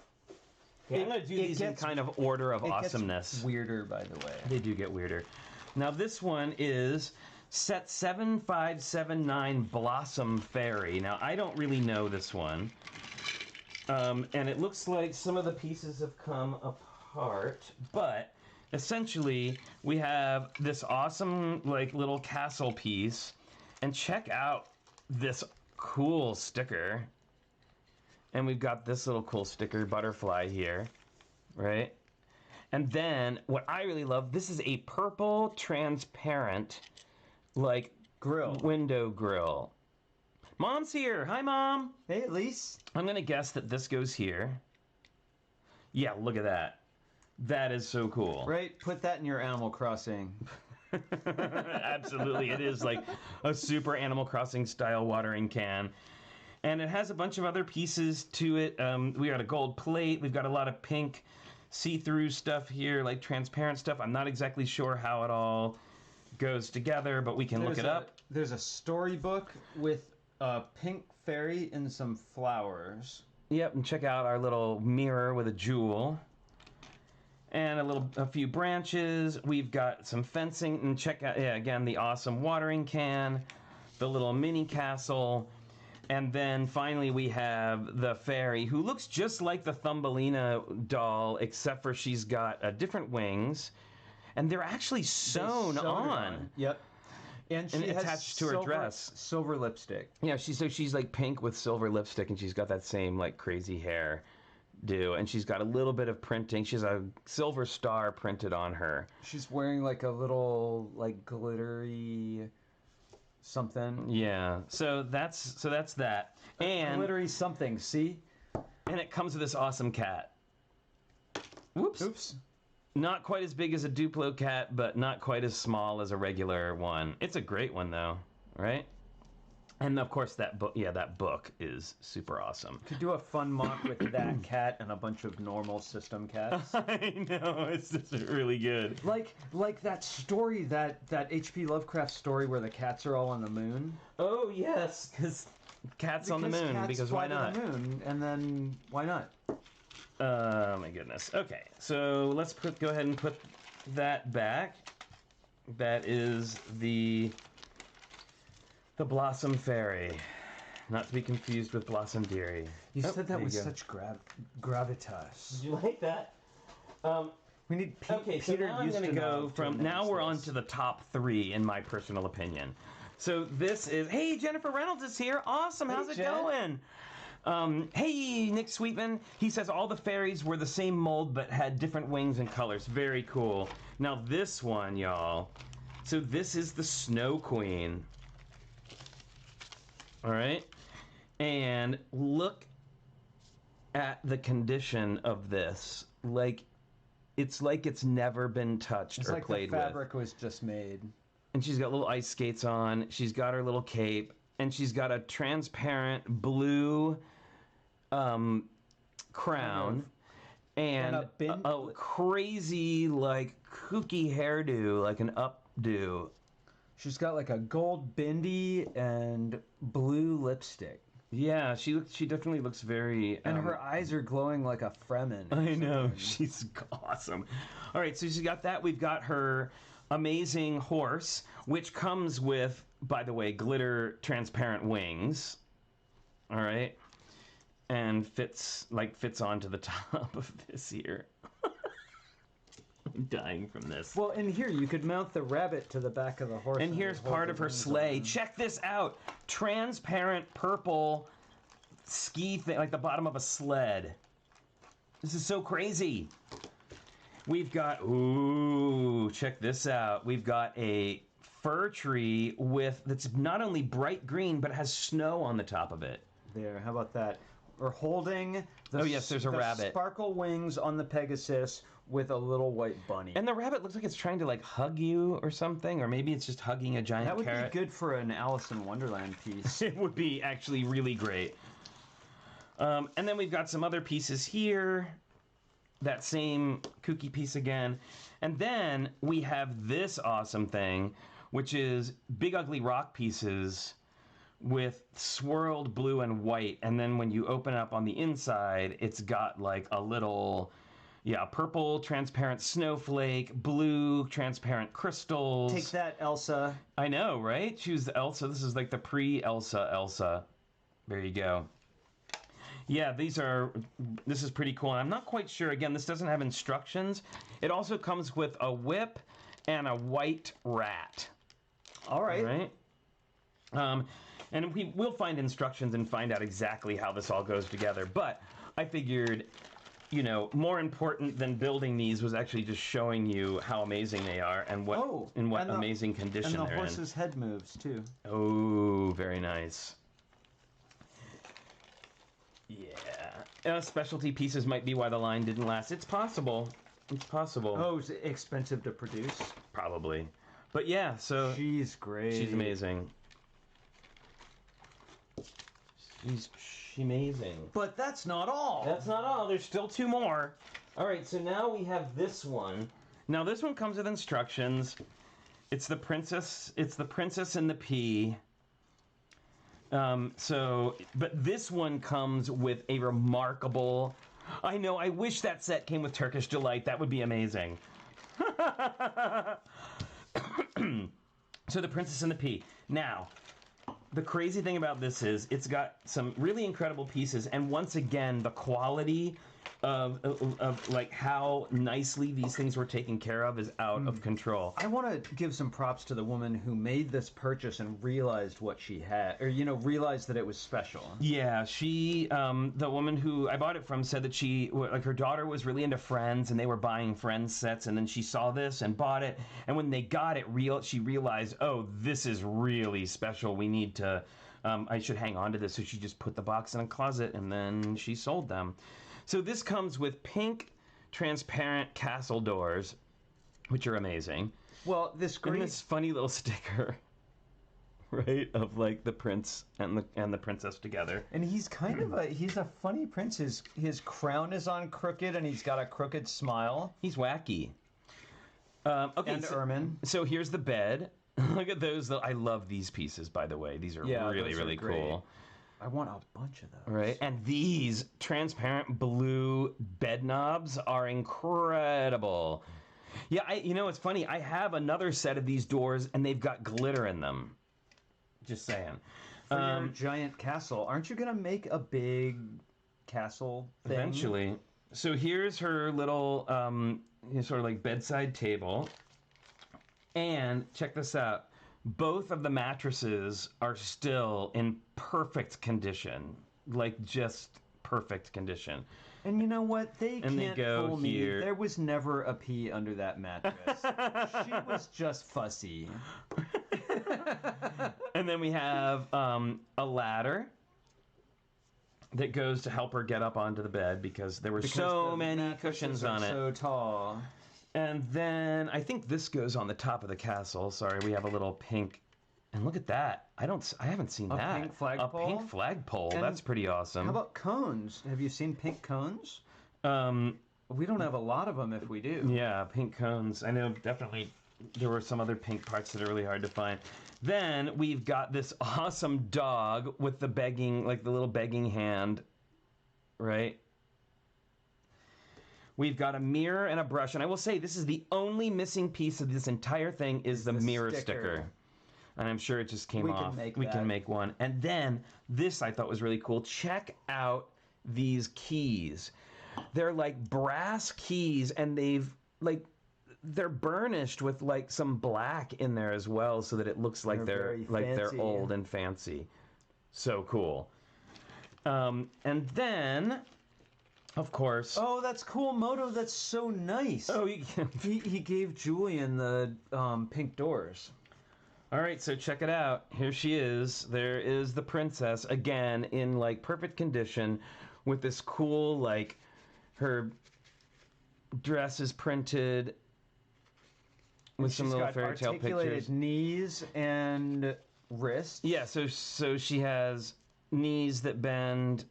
Okay, I'm going to do these in kind of order of awesomeness. Gets weirder, by the way. They do get weirder. Now, this one is set 7579 Blossom Fairy. Now, I don't really know this one. And it looks like some of the pieces have come apart. But, essentially, we have this awesome, like, little castle piece. And check out this cool sticker. And we've got this little cool sticker butterfly here, right? And then what I really love, this is a purple transparent like window grill. Mom's here. Hi, Mom. Hey, Elise. I'm going to guess that this goes here. Yeah, look at that. That is so cool. Right? Put that in your Animal Crossing. Absolutely, it is like a super Animal Crossing style watering can. And it has a bunch of other pieces to it. We got a gold plate. We've got a lot of pink see-through stuff here, like transparent stuff. I'm not exactly sure how it all goes together, but we can look it up. There's a storybook with a pink fairy and some flowers. Yep, and check out our little mirror with a jewel. And a few branches. We've got some fencing, and check out, yeah, again, the awesome watering can, the little mini castle. And then finally we have the fairy, who looks just like the Thumbelina doll, except for she's got different wings, and they're actually sewn on. Yep. And she has attached to her dress. Silver lipstick. Yeah, she's like pink with silver lipstick, and she's got that same like crazy hair do, and she's got a little bit of printing. She has a silver star printed on her. She's wearing like a little like glittery something. Yeah. So that's that. And glittery something, see? And it comes with this awesome cat. Whoops. Oops. Not quite as big as a Duplo cat, but not quite as small as a regular one. It's a great one though, right? And of course that book, yeah, that book is super awesome. Could do a fun mock with that cat and a bunch of normal system cats. I know, it's just really good. Like that story, that H.P. Lovecraft story where the cats are all on the moon. Oh yes, because cats on the moon. Cats because fly why not? to the moon, and then why not? Oh my goodness. Okay, so let's go ahead and put that back. That is the Blossom Fairy, not to be confused with Blossom Dearie. You said that with you go. such gravitas. Did you like that? We need Okay, so Peter now I'm going to Ustinov go from, now announce we're on this. to the top 3 in my personal opinion. So this is, hey, Jennifer Reynolds is here. Awesome, how's it Jen. going? Hey, Nick Sweetman. He says all the fairies were the same mold but had different wings and colors. Very cool. Now this one, y'all. So this is the Snow Queen. All right. And look at the condition of this. Like it's never been touched It's or like played the with. fabric was just made. And she's got little ice skates on. She's got her little cape. And she's got a transparent blue crown. And a crazy, like, kooky hairdo, like an updo. She's got like a gold bindi and blue lipstick. Yeah, she definitely looks very... And her eyes are glowing like a Fremen. I know, she's awesome. All right, so she's got that. We've got her amazing horse, which comes with, by the way, glitter transparent wings. All right, and fits onto the top of this here. I'm dying from this. Well, in here you could mount the rabbit to the back of the horse. And here's part of her sleigh. Check this out. Transparent purple ski thing, like the bottom of a sled. This is so crazy. We've got, ooh, check this out. We've got a fir tree that's not only bright green, but it has snow on the top of it. There, how about that? We're holding the, oh yes, there's a rabbit. Sparkle wings on the Pegasus with a little white bunny. And the rabbit looks like it's trying to like hug you or something, or maybe it's just hugging a giant that would carrot. be good for an Alice in Wonderland piece. It would be actually really great. And then we've got some other pieces here. That same kooky piece again. And then we have this awesome thing, which is big ugly rock pieces with swirled blue and white. And then when you open up on the inside, it's got like a little, purple transparent snowflake, blue transparent crystals. Take that, Elsa. I know, right? She was Elsa. This is like the pre-Elsa Elsa. There you go. Yeah, this is pretty cool. And I'm not quite sure. Again, this doesn't have instructions. It also comes with a whip and a white rat. All right. Right? And we'll find instructions and find out exactly how this all goes together. But I figured, more important than building these was actually just showing you how amazing they are and what amazing condition they're in. And the horse's head moves, too. Oh, very nice. Yeah. Specialty pieces might be why the line didn't last. It's possible. It's possible. Oh, is it expensive to produce? Probably. But yeah, so She's great. she's amazing. She's amazing. But that's not all. That's not all. There's still 2 more. All right, so now we have this one. Now this one comes with instructions. It's the princess. It's the Princess and the Pea. But this one comes with a remarkable. I know. I wish that set came with Turkish Delight. That would be amazing. So the Princess and the Pea. Now, the crazy thing about this is it's got some really incredible pieces, and once again, the quality of like how nicely these things were taken care of is out of control. I want to give some props to the woman who made this purchase and realized what she had, or realized that it was special. Yeah, she, the woman who I bought it from said that like her daughter was really into Friends and they were buying Friends sets, and then she saw this and bought it, and when they got it, she realized, oh, this is really special. We need to, I should hang on to this. So she just put the box in a closet and then she sold them. So this comes with pink transparent castle doors, which are amazing. Well, this And this funny little sticker, right, of like the prince and the princess together. And he's kind of he's a funny prince. His crown is on crooked and he's got a crooked smile. He's wacky. Okay, And ermine. So here's the bed. Look at those. I love these pieces, by the way. These are really, those are really great. cool. I want a bunch of those. Right, and these transparent blue bed knobs are incredible. Yeah, it's funny. I have another set of these doors, and they've got glitter in them. Just saying. For your giant castle, aren't you gonna make a big castle thing? Eventually. So here's her little sort of like bedside table, and check this out. Both of the mattresses are still in perfect condition, like just perfect condition. And you know what? They And they can't go fool here. me. There was never a pea under that mattress. She was just fussy. And then we have a ladder that goes to help her get up onto the bed because there were so the many mattresses cushions are on it. so tall. And then I think this goes on the top of the castle. Sorry, we have a little pink. And look at that. I haven't seen A that. pink flagpole? A pink flagpole. And That's pretty awesome. How about cones? Have you seen pink cones? Um, We don't have a lot of them if we do. yeah, pink cones. I know definitely there were some other pink parts that are really hard to find. Then we've got this awesome dog with the begging, like the little begging hand, right? We've got a mirror and a brush, and I will say this is the only missing piece of this entire thing is the mirror sticker. And I'm sure it just came off. We can make one. And then this I thought was really cool. Check out these keys. They're like brass keys, and they're burnished with like some black in there as well, so that it looks like they're old and fancy. So cool. And then, of course. Oh, that's cool, Moto. That's so nice. Oh, he gave Julian the pink doors. All right, so check it out. Here she is. There is the princess again in like perfect condition, with this cool like her dress is printed with some little fairy tale pictures. Knees and wrists. Yeah, so she has knees that bend,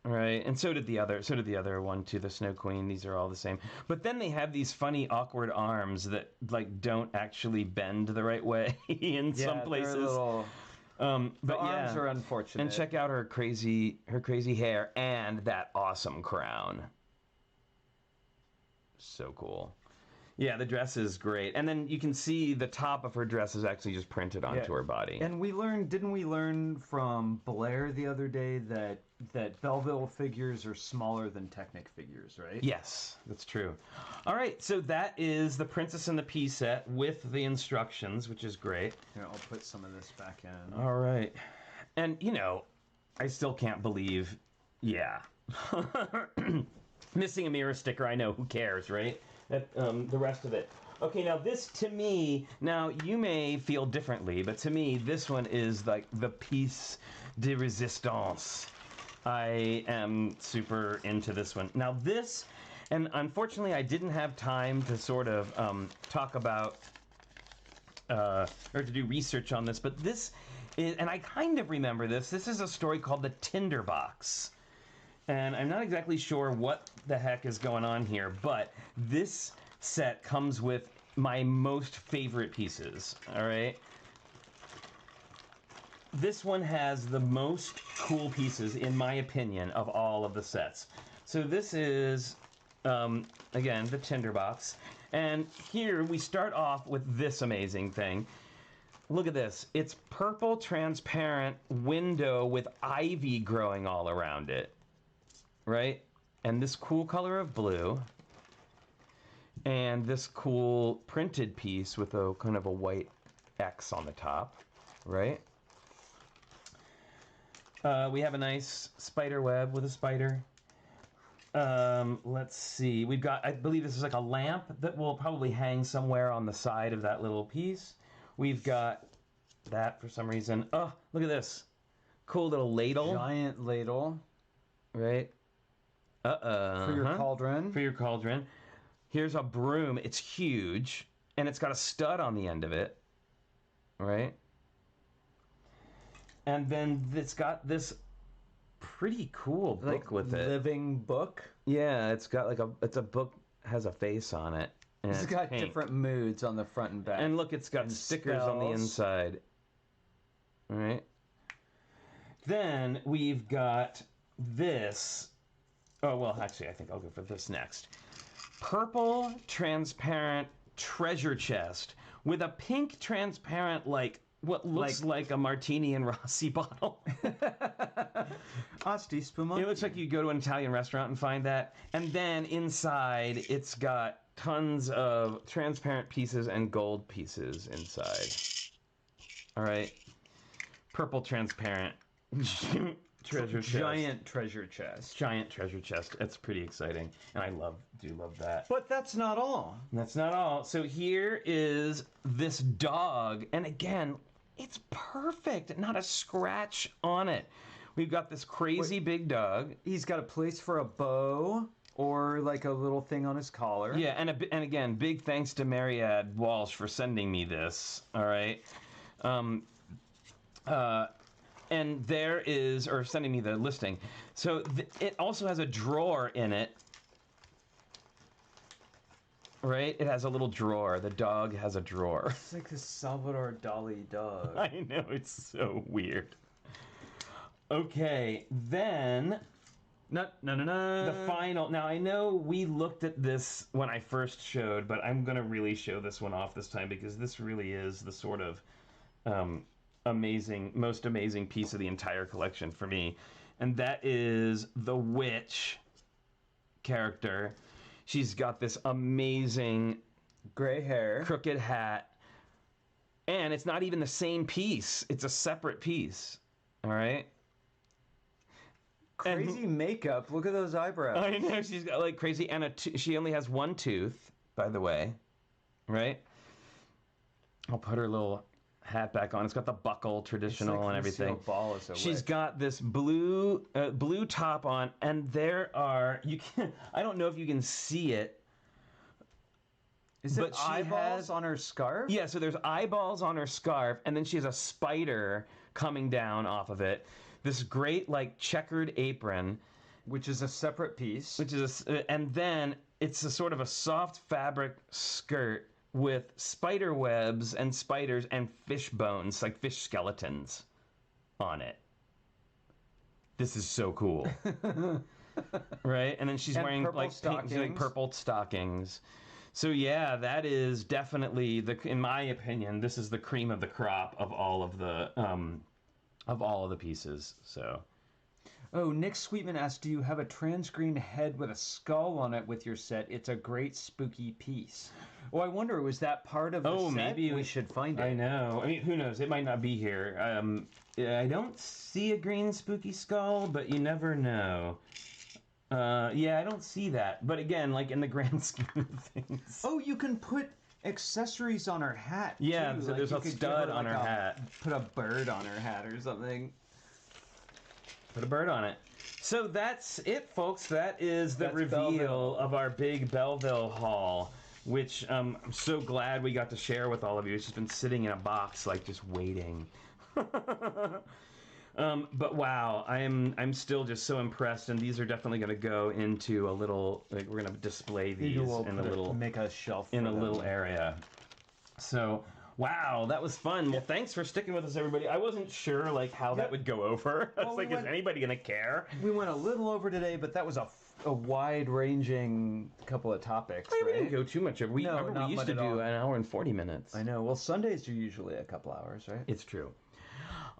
right? And so did the other one too, the Snow Queen. These are all the same. But then they have these funny awkward arms that like don't actually bend the right way in some places. They're little, but the arms are unfortunate. And check out her crazy hair and that awesome crown. So cool. Yeah, the dress is great. And then you can see the top of her dress is actually just printed onto her body. And didn't we learn from Blair the other day that Belville figures are smaller than Technic figures, right? Yes, that's true. All right, so that is the Princess and the Pea set with the instructions, which is great. Here, I'll put some of this back in. All right. And, I still can't believe, missing a mirror sticker, I know, who cares, right? The rest of it. Okay, now this to me, now you may feel differently, but to me, this one is like the piece de resistance. I am super into this one. Now this, and unfortunately I didn't have time to sort of talk about or to do research on this, but this is, and I kind of remember this. This is a story called The Tinderbox. And I'm not exactly sure what the heck is going on here, but this set comes with my most favorite pieces, all right? This one has the most cool pieces, in my opinion, of all of the sets. So this is, again, the Tinderbox. And here we start off with this amazing thing. Look at this. It's purple transparent window with ivy growing all around it. Right? And this cool color of blue. And this cool printed piece with a kind of a white X on the top. Right? We have a nice spider web with a spider. Let's see. We've got, I believe this is like a lamp that will probably hang somewhere on the side of that little piece. We've got that for some reason. Oh, look at this. Cool little ladle. Giant ladle. Right? For your cauldron. For your cauldron. Here's a broom. It's huge. And it's got a stud on the end of it. Right? And then it's got this pretty cool book like with it. Living book. Yeah, it's got like it's a book, has a face on it. And It's got pink. different moods on the front and back. And look, it's got And stickers on the spells. inside. All right. Then we've got this. Oh, well, actually, I think I'll go for this next. Purple transparent treasure chest with a pink transparent, like, what looks like a Martini and Rossi bottle. Asti Spumante. It looks like you go to an Italian restaurant and find that. And then inside, it's got tons of transparent pieces and gold pieces inside. All right. Purple transparent treasure chest. Giant treasure chest. Giant treasure chest. That's pretty exciting. And I do love that. But that's not all. That's not all. So here is this dog. And again, it's perfect. Not a scratch on it. We've got this crazy big dog. He's got a place for a bow or like a little thing on his collar. Yeah, and again, big thanks to Mariad Walsh for sending me this. All right. And there is, or sending me the listing. So it also has a drawer in it. Right? It has a little drawer. The dog has a drawer. It's like this Salvador Dali dog. I know, it's so weird. Okay, then the final. Now, I know we looked at this when I first showed, but I'm going to really show this one off this time because this really is the sort of most amazing piece of the entire collection for me. And that is the witch character. She's got this amazing gray hair, crooked hat, and it's not even the same piece. It's a separate piece. All right? crazy makeup. Look at those eyebrows. I know, she's got like crazy, and she only has one tooth, by the way. Right? I'll put her little hat back on. It's got the buckle, traditional, It's like and everything. Lucille Ball is a She's witch. got this blue top on, and there are I don't know if you can see it. Is but it she eyeballs has- on her scarf? Yeah, so there's eyeballs on her scarf, and then she has a spider coming down off of it. This great like checkered apron, Which is a separate piece. which is and then it's a sort of a soft fabric skirt with spider webs and spiders and fish bones, like fish skeletons, on it. This is so cool, right? And then she's And wearing purple like stockings. purple stockings. So yeah, that is definitely in my opinion, this is the cream of the crop of all of the pieces. So. Oh, Nick Sweetman asked, do you have a transgreen head with a skull on it with your set? It's a great spooky piece. Oh, I wonder, was that part of the Oh, set? maybe we should find it. I know. I mean, who knows? It might not be here. I don't see a green spooky skull, but you never know. Yeah, I don't see that. But again, like in the grand scheme of things. Oh, you can put accessories on her hat. Yeah, too. so Like there's you a could give stud on like her hat. Put a bird on her hat or something. Put a bird on it. So that's it, folks. That is the That's reveal Belville. of our big Belville haul. which I'm so glad we got to share with all of you. It's just been sitting in a box, like just waiting. But wow, I'm still just so impressed, and these are definitely going to go into a little. Like, we're going to display these in a little, make a shelf in a little area. So wow, that was fun. Well, thanks for sticking with us, everybody. I wasn't sure like how that would go over. I was like, is anybody going to care? We went a little over today, but that was a wide-ranging couple of topics. We didn't go too much. We used to do an hour and 40 minutes. I know. Well, Sundays are usually a couple hours, right? It's true.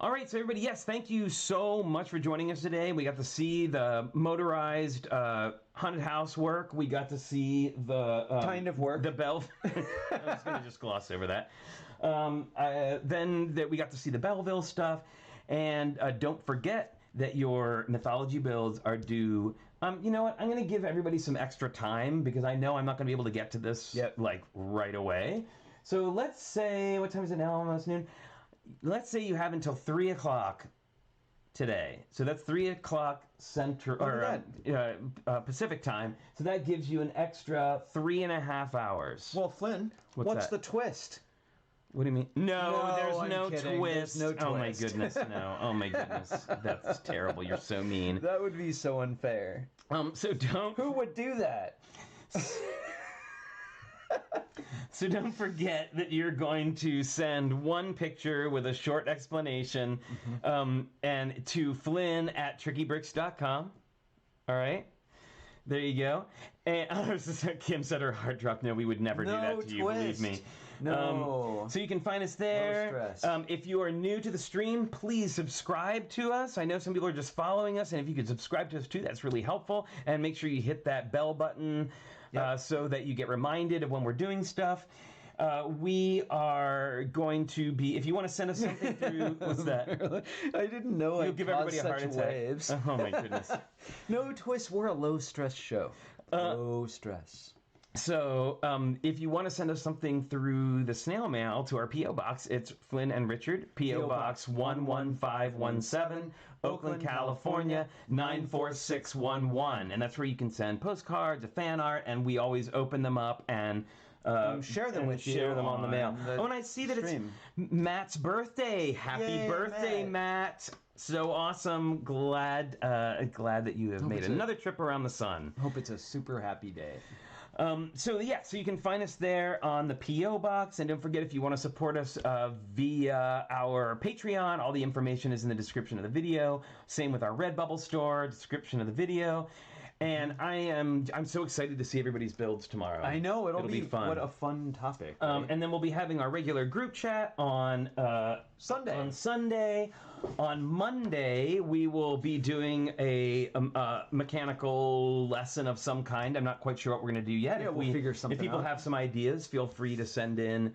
All right, so everybody, yes, thank you so much for joining us today. We got to see the motorized haunted house work. We got to see the kind of work. The Belville. I was going to just gloss over that. Then we got to see the Belville stuff, and don't forget that your mythology builds are due. You know what? I'm going to give everybody some extra time because I know I'm not going to be able to get to this like right away. So let's say, what time is it now? Almost noon. Let's say you have until 3 o'clock today. So that's 3 o'clock Central or Pacific time. So that gives you an extra 3.5 hours. Well, Flynn, what's the twist? What do you mean? No, there's I'm no kidding. twist. There's no Oh my twist. goodness, no. Oh my goodness. That's terrible. You're so mean. That would be so unfair. So don't. Who would do that? So don't forget that you're going to send one picture with a short explanation and to Flynn at TrickyBricks.com. All right? There you go. And Kim said her heart dropped. No, we would never do that to you, believe me. No. So you can find us there. No stress. If you are new to the stream, please subscribe to us. I know some people are just following us, and if you could subscribe to us too, that's really helpful. And make sure you hit that bell button so that you get reminded of when we're doing stuff. We are going to be, if you want to send us something through, what's that? I didn't know You'll give everybody a heart attack. Waves. Oh my goodness. No twist, we're a low-stress show. Low stress. So, if you want to send us something through the snail mail to our P.O. Box, it's Flynn and Richard, P.O. Box 11517, Oakland, California, 94611. And that's where you can send postcards, a fan art, and we always open them up and share them with you. Share them on the mail. And I see that stream. It's Matt's birthday. Happy birthday, Matt. So awesome. Glad that you have made another trip around the sun. Hope it's a super happy day. So you can find us there on the P.O. Box, and don't forget, if you want to support us via our Patreon, all the information is in the description of the video. Same with our Redbubble store, description of the video. And I'm so excited to see everybody's builds tomorrow. I know, it'll be fun. What a fun topic. Right? And then we'll be having our regular group chat on Sunday. On Monday, we will be doing a mechanical lesson of some kind. I'm not quite sure what we're going to do yet. Yeah, we'll figure something out. If people have some ideas, feel free to send in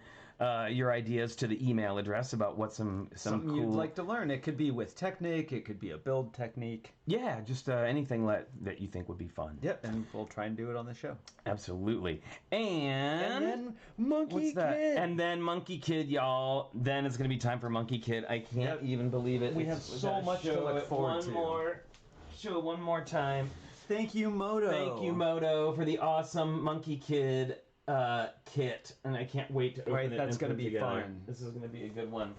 your ideas to the email address about what something cool you'd like to learn. It could be with technique. It could be a build technique. Yeah, just anything that you think would be fun. Yep, and we'll try and do it on the show. Absolutely. And then Monkey Kid. And then Monkey Kid, y'all. Then it's going to be time for Monkey Kid. I can't even believe it. We have so much to look forward to. Show it one more time. Thank you, Moto. Thank you, Moto, for the awesome Monkey Kid kit, and I can't wait to open it. That's going to be fun. This is going to be a good one.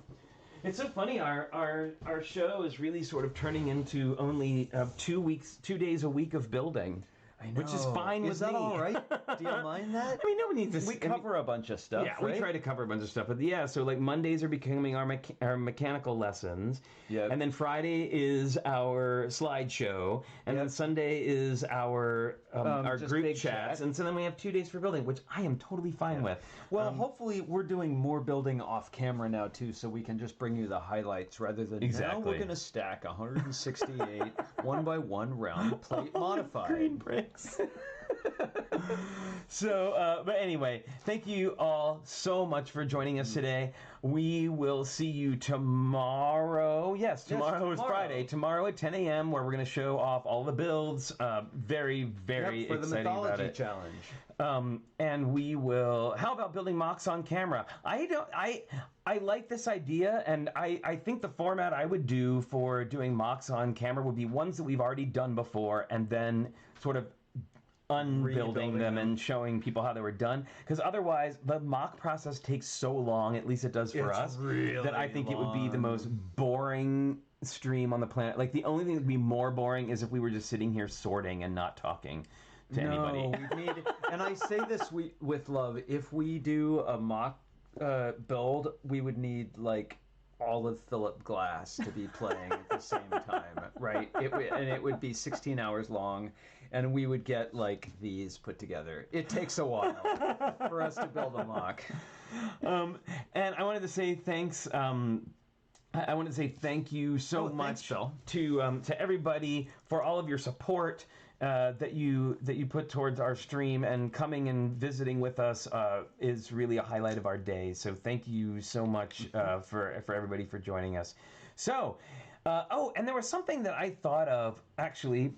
It's so funny. Our show is really sort of turning into only 2 days a week of building. I know. Which is fine with me. Is that all right? Do you mind that? I mean, no one needs to. We cover a bunch of stuff. Yeah, right? we try to cover a bunch of stuff. But yeah, so like Mondays are becoming our mechanical lessons. Yeah. And then Friday is our slideshow, and then Sunday is our group chats, and so then we have 2 days for building, which I am totally fine with. Well, hopefully we're doing more building off camera now too, so we can just bring you the highlights rather than now we're going to stack 168 one by one round plate modified. Green bricks. So, but anyway, thank you all so much for joining us today. We will see you tomorrow. Yes, tomorrow is Friday. Tomorrow at 10 a.m. where we're going to show off all the builds. Very, very for the exciting about mythology it. challenge. And we will. How about building mocks on camera? I like this idea, and I think the format I would do for doing mocks on camera would be ones that we've already done before, and then sort of unbuilding them and showing people how they were done, because otherwise the mock process takes so long, at least it does for us, really that I think it would be the long. most boring stream on the planet. Like, the only thing that would be more boring is if we were just sitting here sorting and not talking to anybody. We need, and I say this with love, if we do a mock build, we would need like all of Philip Glass to be playing at the same time, right? It would be 16 hours long, and we would get like these put together. It takes a while for us to build a mock. And I wanted to say thanks. I wanted to say thank you so much to everybody for all of your support that you put towards our stream, and coming and visiting with us is really a highlight of our day. So thank you so much for everybody for joining us. So, and there was something that I thought of actually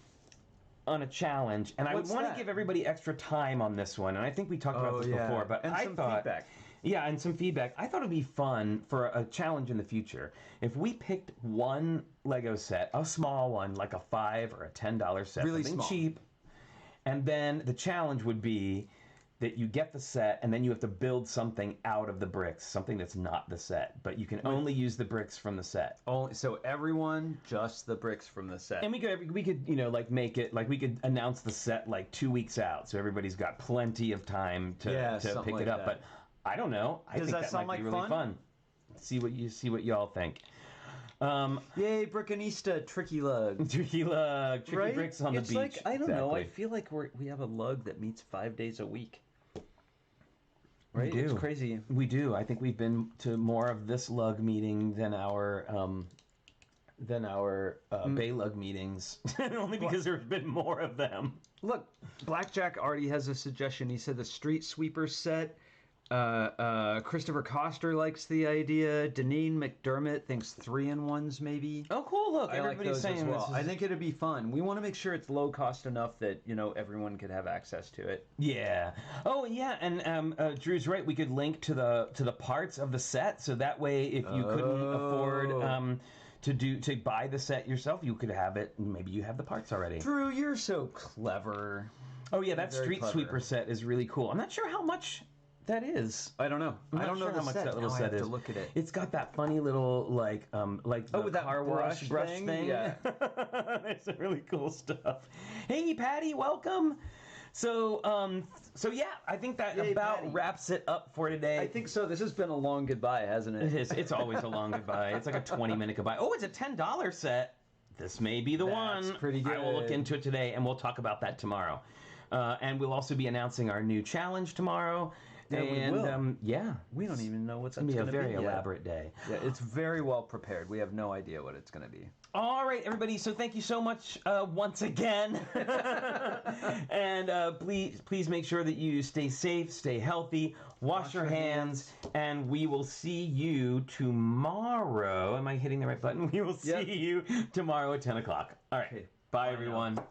on a challenge, and I would want to give everybody extra time on this one. And I think we talked about this before, but and some feedback. Yeah, and some feedback. I thought it'd be fun for a challenge in the future if we picked one Lego set, a small one, like a $5 or a $10 set, really something small, cheap, and then the challenge would be that you get the set and then you have to build something out of the bricks, something that's not the set, but you can only use the bricks from the set. So everyone, just the bricks from the set. And we could like make it like we could announce the set like 2 weeks out, so everybody's got plenty of time to pick it up. But I don't know. I think that might be really fun. See what y'all think. Yay, Brickanista, Tricky Lug. Tricky Bricks on the beach. It's like, I don't know, I feel like we have a lug that meets 5 days a week. Right? We do. It's crazy. We do. I think we've been to more of this lug meeting than our Bay Lug meetings, only because there's been more of them. Look, Blackjack already has a suggestion. He said the Street Sweeper set. Christopher Coster likes the idea. Deneen McDermott thinks 3-in-1s maybe. Oh, cool! Look, I like everybody's those saying as well. this. I think it'd be fun. We want to make sure it's low cost enough that everyone could have access to it. Yeah. Oh, yeah. And Drew's right. We could link to the parts of the set, so that way, if you couldn't afford to buy the set yourself, you could have it. And maybe you have the parts already. Drew, you're so clever. Oh yeah, that Street Sweeper set is really cool. I'm not sure how much that is. I don't know. I don't know how much that little set is. To look at it. It's got that funny little like the that car wash brush thing. Yeah. It's some really cool stuff. Hey Patty, welcome. So yeah, I think that wraps it up for today. I think so. This has been a long goodbye, hasn't it? It is. It's always a long goodbye. It's like a 20-minute goodbye. Oh, it's a $10 set. This may be the one. That's pretty good. I will look into it today, and we'll talk about that tomorrow. And we'll also be announcing our new challenge tomorrow. Yeah, and we will. We don't even know what's going to be a very yet. elaborate day. Yeah, it's very well prepared. We have no idea what it's going to be. All right, everybody. So thank you so much once again, and please make sure that you stay safe, stay healthy, wash your hands, and we will see you tomorrow. Am I hitting the right button? We will see you tomorrow at 10 o'clock. All right. Okay. Bye everyone. Now.